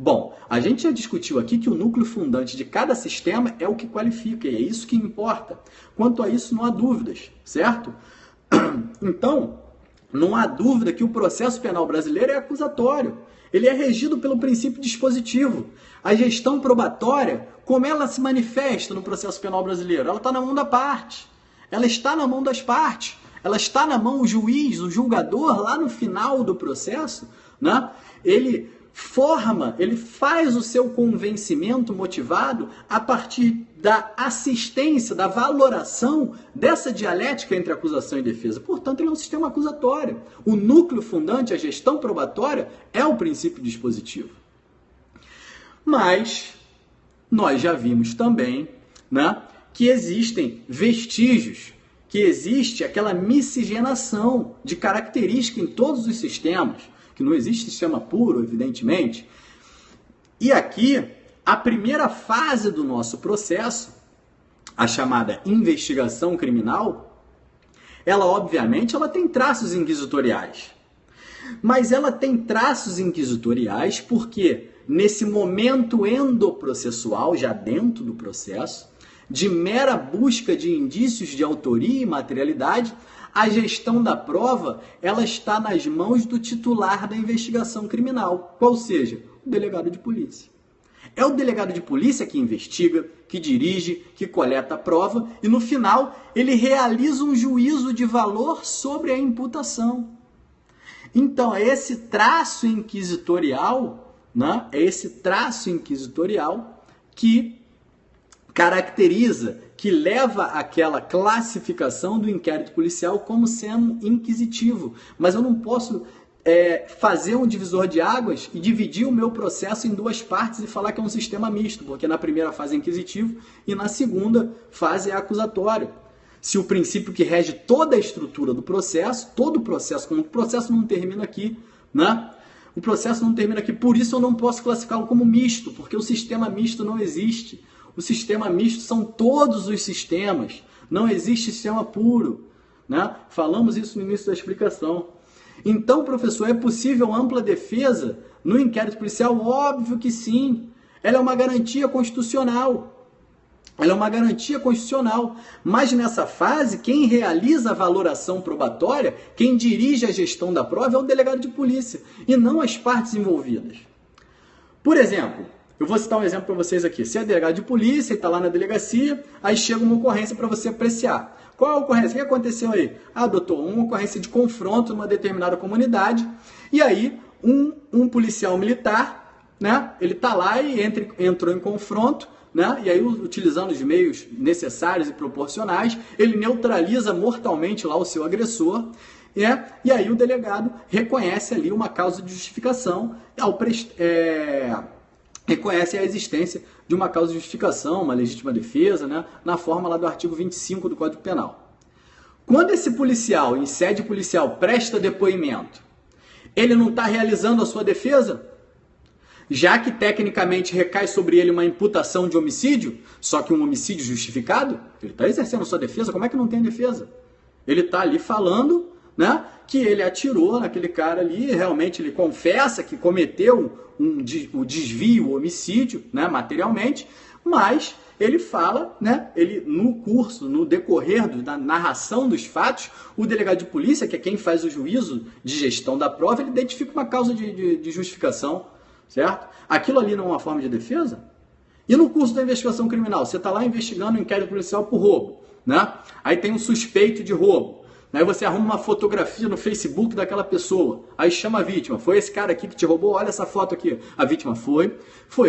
Bom, a gente já discutiu aqui que o núcleo fundante de cada sistema é o que qualifica, e é isso que importa. Quanto a isso, não há dúvidas, certo? Então, não há dúvida que o processo penal brasileiro é acusatório. Ele é regido pelo princípio dispositivo. A gestão probatória, como ela se manifesta no processo penal brasileiro? Ela está na mão da parte. Ela está na mão das partes. Ela está na mão do juiz, o julgador, lá no final do processo, né? Ele faz o seu convencimento motivado a partir da assistência, da valoração dessa dialética entre acusação e defesa. Portanto, ele é um sistema acusatório. O núcleo fundante, a gestão probatória, é o princípio dispositivo. Mas nós já vimos também, né, que existem vestígios, que existe aquela miscigenação de característica em todos os sistemas, que não existe sistema puro, evidentemente. E aqui, a primeira fase do nosso processo, a chamada investigação criminal, ela obviamente tem traços inquisitoriais. Mas ela tem traços inquisitoriais porque nesse momento endoprocessual, já dentro do processo, de mera busca de indícios de autoria e materialidade, a gestão da prova, ela está nas mãos do titular da investigação criminal, qual seja, o delegado de polícia. É o delegado de polícia que investiga, que dirige, que coleta a prova e, no final, ele realiza um juízo de valor sobre a imputação. Então, é esse traço inquisitorial, né? É esse traço inquisitorial que caracteriza, que leva àquela classificação do inquérito policial como sendo inquisitivo. Mas eu não posso fazer um divisor de águas e dividir o meu processo em duas partes e falar que é um sistema misto, porque na primeira fase é inquisitivo e na segunda fase é acusatório. Se o princípio que rege toda a estrutura do processo, todo o processo, como o processo não termina aqui, né? O processo não termina aqui, por isso eu não posso classificá-lo como misto, porque o sistema misto não existe. O sistema misto são todos os sistemas, não existe sistema puro, né? Falamos isso no início da explicação. Então, professor, é possível ampla defesa no inquérito policial? Óbvio que sim. Ela é uma garantia constitucional. Ela é uma garantia constitucional. Mas nessa fase, quem realiza a valoração probatória, quem dirige a gestão da prova é o delegado de polícia e não as partes envolvidas. Por exemplo, eu vou citar um exemplo para vocês aqui. Você é delegado de polícia e está lá na delegacia, aí chega uma ocorrência para você apreciar. Qual é a ocorrência? O que aconteceu aí? Ah, doutor, uma ocorrência de confronto numa determinada comunidade, e aí um policial militar, né, ele está lá e entrou em confronto, né, e aí utilizando os meios necessários e proporcionais, ele neutraliza mortalmente lá o seu agressor, e aí o delegado reconhece ali uma causa de justificação, reconhece a existência de uma causa de justificação, uma legítima defesa, né, na forma lá do artigo 25 do Código Penal. Quando esse policial, em sede policial, presta depoimento, ele não está realizando a sua defesa? Já que tecnicamente recai sobre ele uma imputação de homicídio, só que um homicídio justificado, ele está exercendo a sua defesa, como é que não tem defesa? Ele está ali falando, né, que ele atirou naquele cara ali, realmente ele confessa que cometeu o desvio, o homicídio, né, materialmente, mas ele fala, né, ele no decorrer da narração dos fatos, o delegado de polícia, que é quem faz o juízo de gestão da prova, ele identifica uma causa de justificação, certo? Aquilo ali não é uma forma de defesa? E no curso da investigação criminal, você está lá investigando um inquérito policial por roubo, né? Aí tem um suspeito de roubo. Aí você arruma uma fotografia no Facebook daquela pessoa. Aí chama a vítima. Foi esse cara aqui que te roubou? Olha essa foto aqui. A vítima foi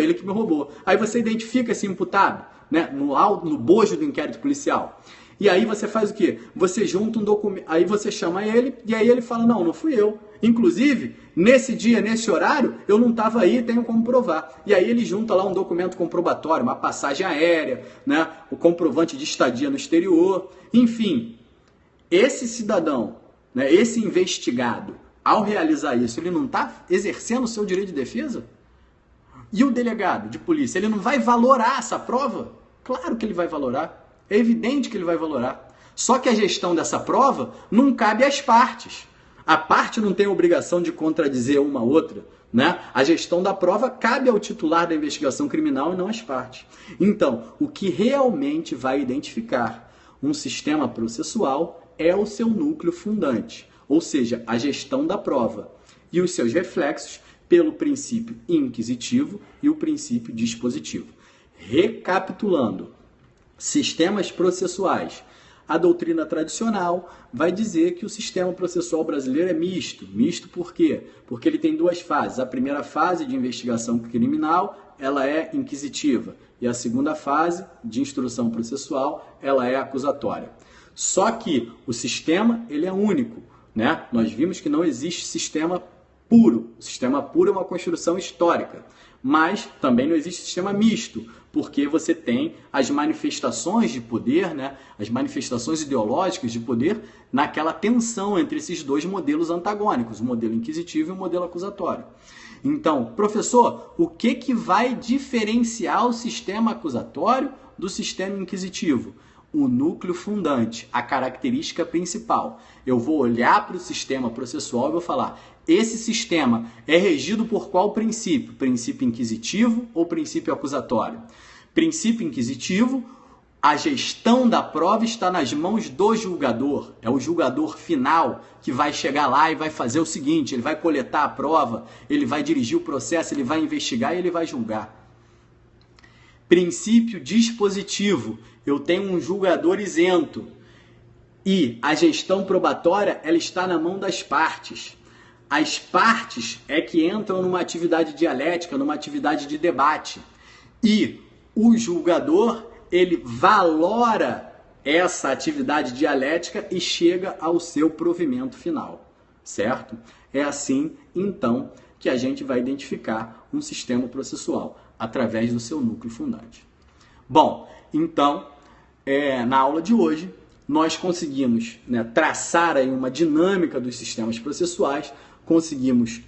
ele que me roubou. Aí você identifica esse imputado, né, no bojo do inquérito policial. E aí você faz o quê? Você junta um documento, aí você chama ele e aí ele fala, não fui eu. Inclusive, nesse dia, nesse horário, eu não estava aí, tenho como provar. E aí ele junta lá um documento comprobatório, uma passagem aérea, né, o comprovante de estadia no exterior, enfim. Esse cidadão, né, esse investigado, ao realizar isso, ele não está exercendo o seu direito de defesa? E o delegado de polícia, ele não vai valorar essa prova? Claro que ele vai valorar. É evidente que ele vai valorar. Só que a gestão dessa prova não cabe às partes. A parte não tem a obrigação de contradizer uma outra, né? A gestão da prova cabe ao titular da investigação criminal e não às partes. Então, o que realmente vai identificar um sistema processual é o seu núcleo fundante, ou seja, a gestão da prova e os seus reflexos pelo princípio inquisitivo e o princípio dispositivo. Recapitulando, sistemas processuais. A doutrina tradicional vai dizer que o sistema processual brasileiro é misto. Misto por quê? Porque ele tem duas fases. A primeira fase de investigação criminal, ela é inquisitiva. E a segunda fase de instrução processual, ela é acusatória. Só que o sistema, ele é único, né? Nós vimos que não existe sistema puro. O sistema puro é uma construção histórica. Mas também não existe sistema misto, porque você tem as manifestações de poder, né? As manifestações ideológicas de poder naquela tensão entre esses dois modelos antagônicos, o modelo inquisitivo e o modelo acusatório. Então, professor, o que vai diferenciar o sistema acusatório do sistema inquisitivo? O núcleo fundante, a característica principal. Eu vou olhar para o sistema processual e vou falar, esse sistema é regido por qual princípio? Princípio inquisitivo ou princípio acusatório? Princípio inquisitivo, a gestão da prova está nas mãos do julgador. É o julgador final que vai chegar lá e vai fazer o seguinte, ele vai coletar a prova, ele vai dirigir o processo, ele vai investigar e ele vai julgar. Princípio dispositivo, eu tenho um julgador isento e a gestão probatória ela está na mão das partes. As partes é que entram numa atividade dialética, numa atividade de debate. E o julgador, ele valora essa atividade dialética e chega ao seu provimento final, certo? É assim, então, que a gente vai identificar um sistema processual, através do seu núcleo fundante. Bom, então, na aula de hoje, nós conseguimos, né, traçar aí uma dinâmica dos sistemas processuais, conseguimos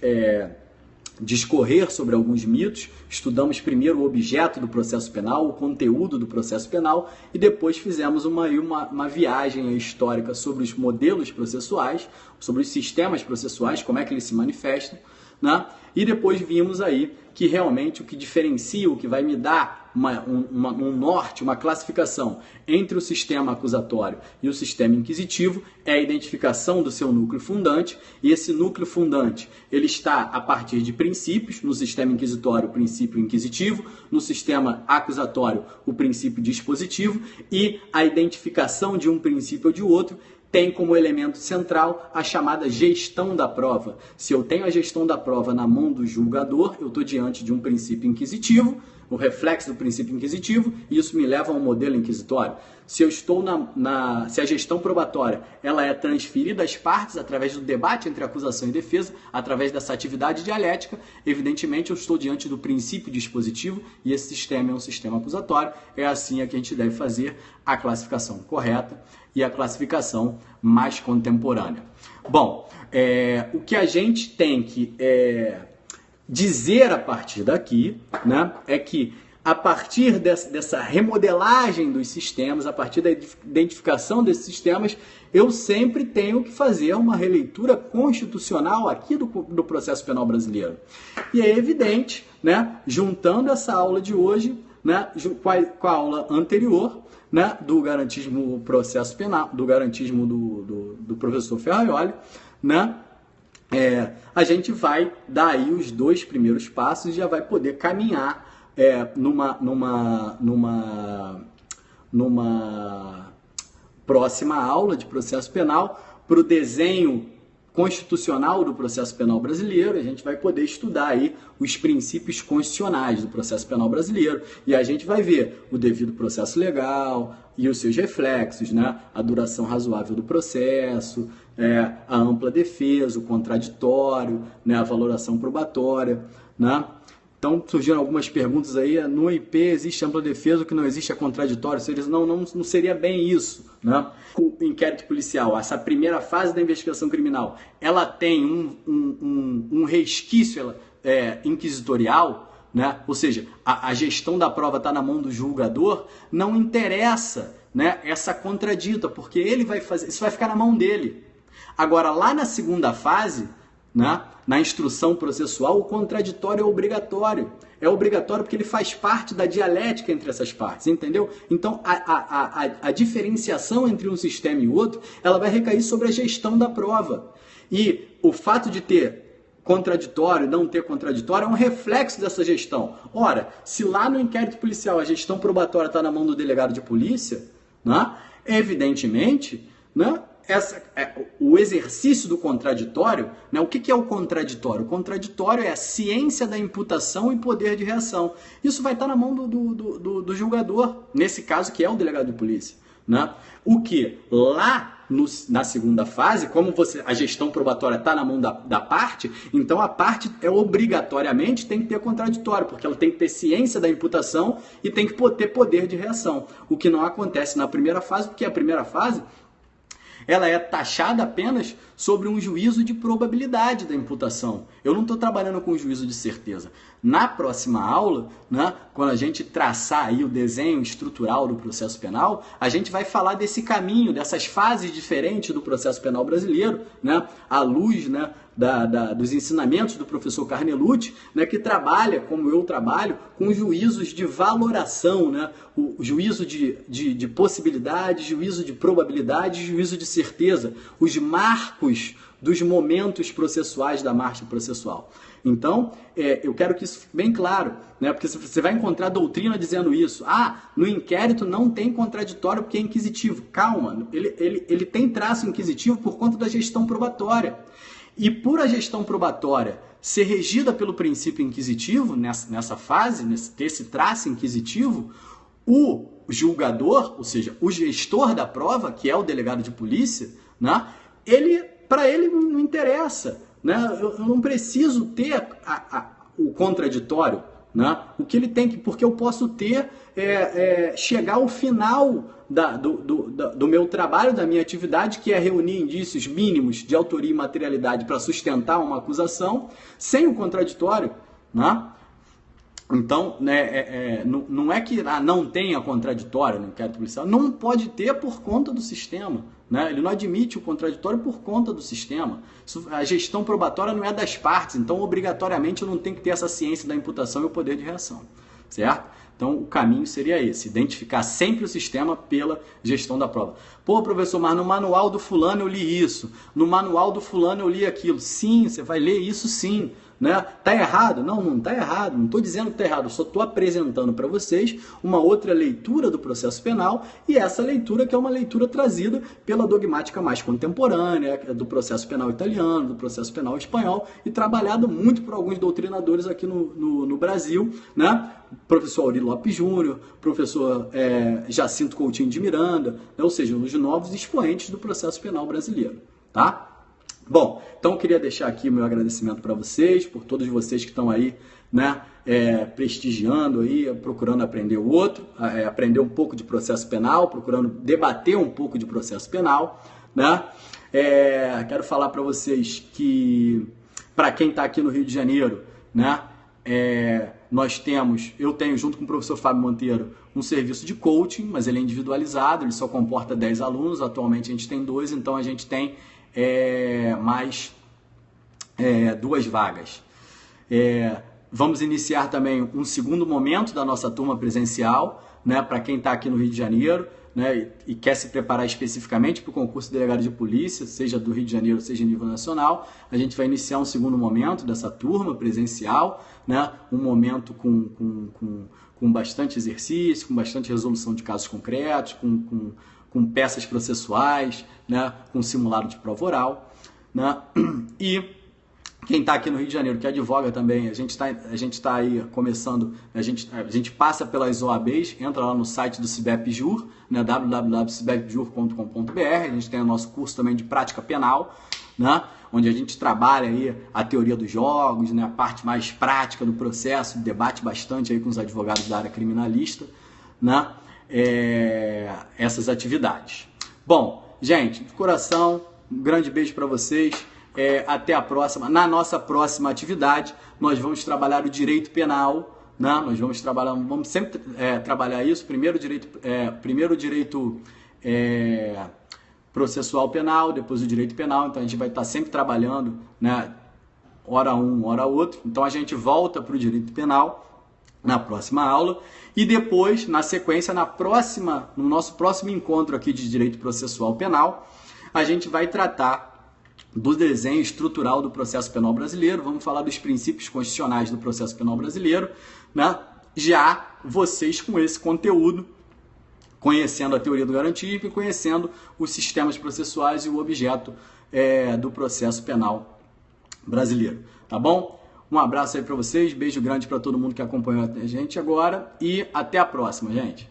discorrer sobre alguns mitos, estudamos primeiro o objeto do processo penal, o conteúdo do processo penal, e depois fizemos uma viagem histórica sobre os modelos processuais, sobre os sistemas processuais, como é que eles se manifestam, né? E depois vimos aí que realmente o que diferencia, o que vai me dar um norte, uma classificação entre o sistema acusatório e o sistema inquisitivo é a identificação do seu núcleo fundante, e esse núcleo fundante ele está a partir de princípios, no sistema inquisitório o princípio inquisitivo, no sistema acusatório o princípio dispositivo, e a identificação de um princípio ou de outro tem como elemento central a chamada gestão da prova. Se eu tenho a gestão da prova na mão do julgador, eu estou diante de um princípio inquisitivo, o reflexo do princípio inquisitivo, e isso me leva a um modelo inquisitório. Se eu estou se a gestão probatória ela é transferida às partes através do debate entre acusação e defesa, através dessa atividade dialética, evidentemente eu estou diante do princípio dispositivo e esse sistema é um sistema acusatório. É assim que a gente deve fazer a classificação correta e a classificação mais contemporânea. Bom, o que a gente tem que dizer a partir daqui, né, é que a partir dessa remodelagem dos sistemas, a partir da identificação desses sistemas, eu sempre tenho que fazer uma releitura constitucional aqui do processo penal brasileiro. E é evidente, né, juntando essa aula de hoje, né, com a aula anterior, né, do garantismo processo penal, do garantismo do professor Ferraioli, né, a gente vai dar aí os dois primeiros passos e já vai poder caminhar numa próxima aula de processo penal para o desenho constitucional do processo penal brasileiro. A gente vai poder estudar aí os princípios constitucionais do processo penal brasileiro e a gente vai ver o devido processo legal e os seus reflexos, né? A duração razoável do processo, a ampla defesa, o contraditório, né? A valoração probatória, né? Então, surgiram algumas perguntas aí, no IP existe ampla defesa, o que não existe é contraditório, não seria bem isso, né? O inquérito policial, essa primeira fase da investigação criminal, ela tem um resquício inquisitorial, né? Ou seja, a gestão da prova está na mão do julgador, não interessa, né, essa contradita, porque ele vai fazer, isso vai ficar na mão dele. Agora, lá na segunda fase, né, na instrução processual, o contraditório é obrigatório. É obrigatório porque ele faz parte da dialética entre essas partes, entendeu? Então, a diferenciação entre um sistema e outro, ela vai recair sobre a gestão da prova. E o fato de ter contraditório, não ter contraditório, é um reflexo dessa gestão. Ora, se lá no inquérito policial a gestão probatória está na mão do delegado de polícia, né, evidentemente, né, o exercício do contraditório, né, o que é o contraditório? O contraditório é a ciência da imputação e poder de reação. Isso vai estar na mão do julgador, nesse caso que é o delegado de polícia. Né? O que lá na segunda fase, como a gestão probatória está na mão da parte, então a parte obrigatoriamente tem que ter contraditório, porque ela tem que ter ciência da imputação e tem que ter poder de reação. O que não acontece na primeira fase, porque a primeira fase ela é taxada apenas sobre um juízo de probabilidade da imputação. Eu não estou trabalhando com juízo de certeza. Na próxima aula, né, quando a gente traçar aí o desenho estrutural do processo penal, a gente vai falar desse caminho, dessas fases diferentes do processo penal brasileiro, né, à luz, né, dos ensinamentos do professor Carnelucci, né, que trabalha, como eu trabalho, com juízos de valoração, né, o juízo de possibilidade, juízo de probabilidade, juízo de certeza, os marcos dos momentos processuais da marcha processual. Então, eu quero que isso fique bem claro, né, porque você vai encontrar doutrina dizendo isso. No inquérito não tem contraditório porque é inquisitivo. Calma, ele tem traço inquisitivo por conta da gestão probatória. E por a gestão probatória ser regida pelo princípio inquisitivo, nessa fase, nesse traço inquisitivo, o julgador, ou seja, o gestor da prova, que é o delegado de polícia, né, para ele não interessa. Né? Eu não preciso ter o contraditório. Né? O que ele tem que, porque eu posso ter, chegar ao final do meu trabalho, da minha atividade, que é reunir indícios mínimos de autoria e materialidade para sustentar uma acusação, sem o contraditório. Né? Então, não é que não tenha contraditório no inquérito policial, não pode ter por conta do sistema. Né? Ele não admite o contraditório por conta do sistema. A gestão probatória não é das partes, então obrigatoriamente eu não tenho que ter essa ciência da imputação e o poder de reação. Certo? Então o caminho seria esse, identificar sempre o sistema pela gestão da prova. Pô, professor, mas no manual do fulano eu li isso, no manual do fulano eu li aquilo. Sim, você vai ler isso sim. Né? Tá errado? Não tá errado. Não estou dizendo que tá errado. Eu só estou apresentando para vocês uma outra leitura do processo penal e essa leitura que é uma leitura trazida pela dogmática mais contemporânea do processo penal italiano, do processo penal espanhol e trabalhada muito por alguns doutrinadores aqui no Brasil, né? Professor Auri Lopes Júnior, professor Jacinto Coutinho de Miranda, né? Ou seja, os novos expoentes do processo penal brasileiro, tá? Bom, então eu queria deixar aqui meu agradecimento para vocês, por todos vocês que estão aí, né, prestigiando aí, procurando aprender o outro, aprender um pouco de processo penal, procurando debater um pouco de processo penal, né? Quero falar para vocês que, para quem está aqui no Rio de Janeiro, né, eu tenho junto com o professor Fábio Monteiro um serviço de coaching, mas ele é individualizado, ele só comporta 10 alunos, atualmente a gente tem 2, então a gente tem mais 2 vagas. Vamos iniciar também um segundo momento da nossa turma presencial, né, para quem está aqui no Rio de Janeiro, né, e quer se preparar especificamente para o concurso de delegado de polícia, seja do Rio de Janeiro, seja em nível nacional. A gente vai iniciar um segundo momento dessa turma presencial, né, um momento com bastante exercício, com bastante resolução de casos concretos, com peças processuais, né, com simulado de prova oral, né, e quem está aqui no Rio de Janeiro, que advoga também, a gente está aí começando, a gente passa pelas OABs, entra lá no site do CIBEP-JUR, né, www.cibepjur.com.br, a gente tem o nosso curso também de prática penal, né, onde a gente trabalha aí a teoria dos jogos, né, a parte mais prática do processo, debate bastante aí com os advogados da área criminalista, né, essas atividades. Bom, gente, de coração, um grande beijo para vocês. Até a próxima. Na nossa próxima atividade, nós vamos trabalhar o direito penal, né? Vamos sempre trabalhar isso. Primeiro direito processual penal, depois o direito penal. Então a gente vai estar sempre trabalhando, né, hora um, hora outro. Então a gente volta para o direito penal na próxima aula e depois, na sequência, no nosso próximo encontro aqui de direito processual penal, a gente vai tratar do desenho estrutural do processo penal brasileiro. Vamos falar dos princípios constitucionais do processo penal brasileiro, né? Já vocês com esse conteúdo, conhecendo a teoria do garantismo e conhecendo os sistemas processuais e o objeto do processo penal brasileiro, tá bom? Um abraço aí para vocês, beijo grande para todo mundo que acompanhou a gente agora e até a próxima, gente.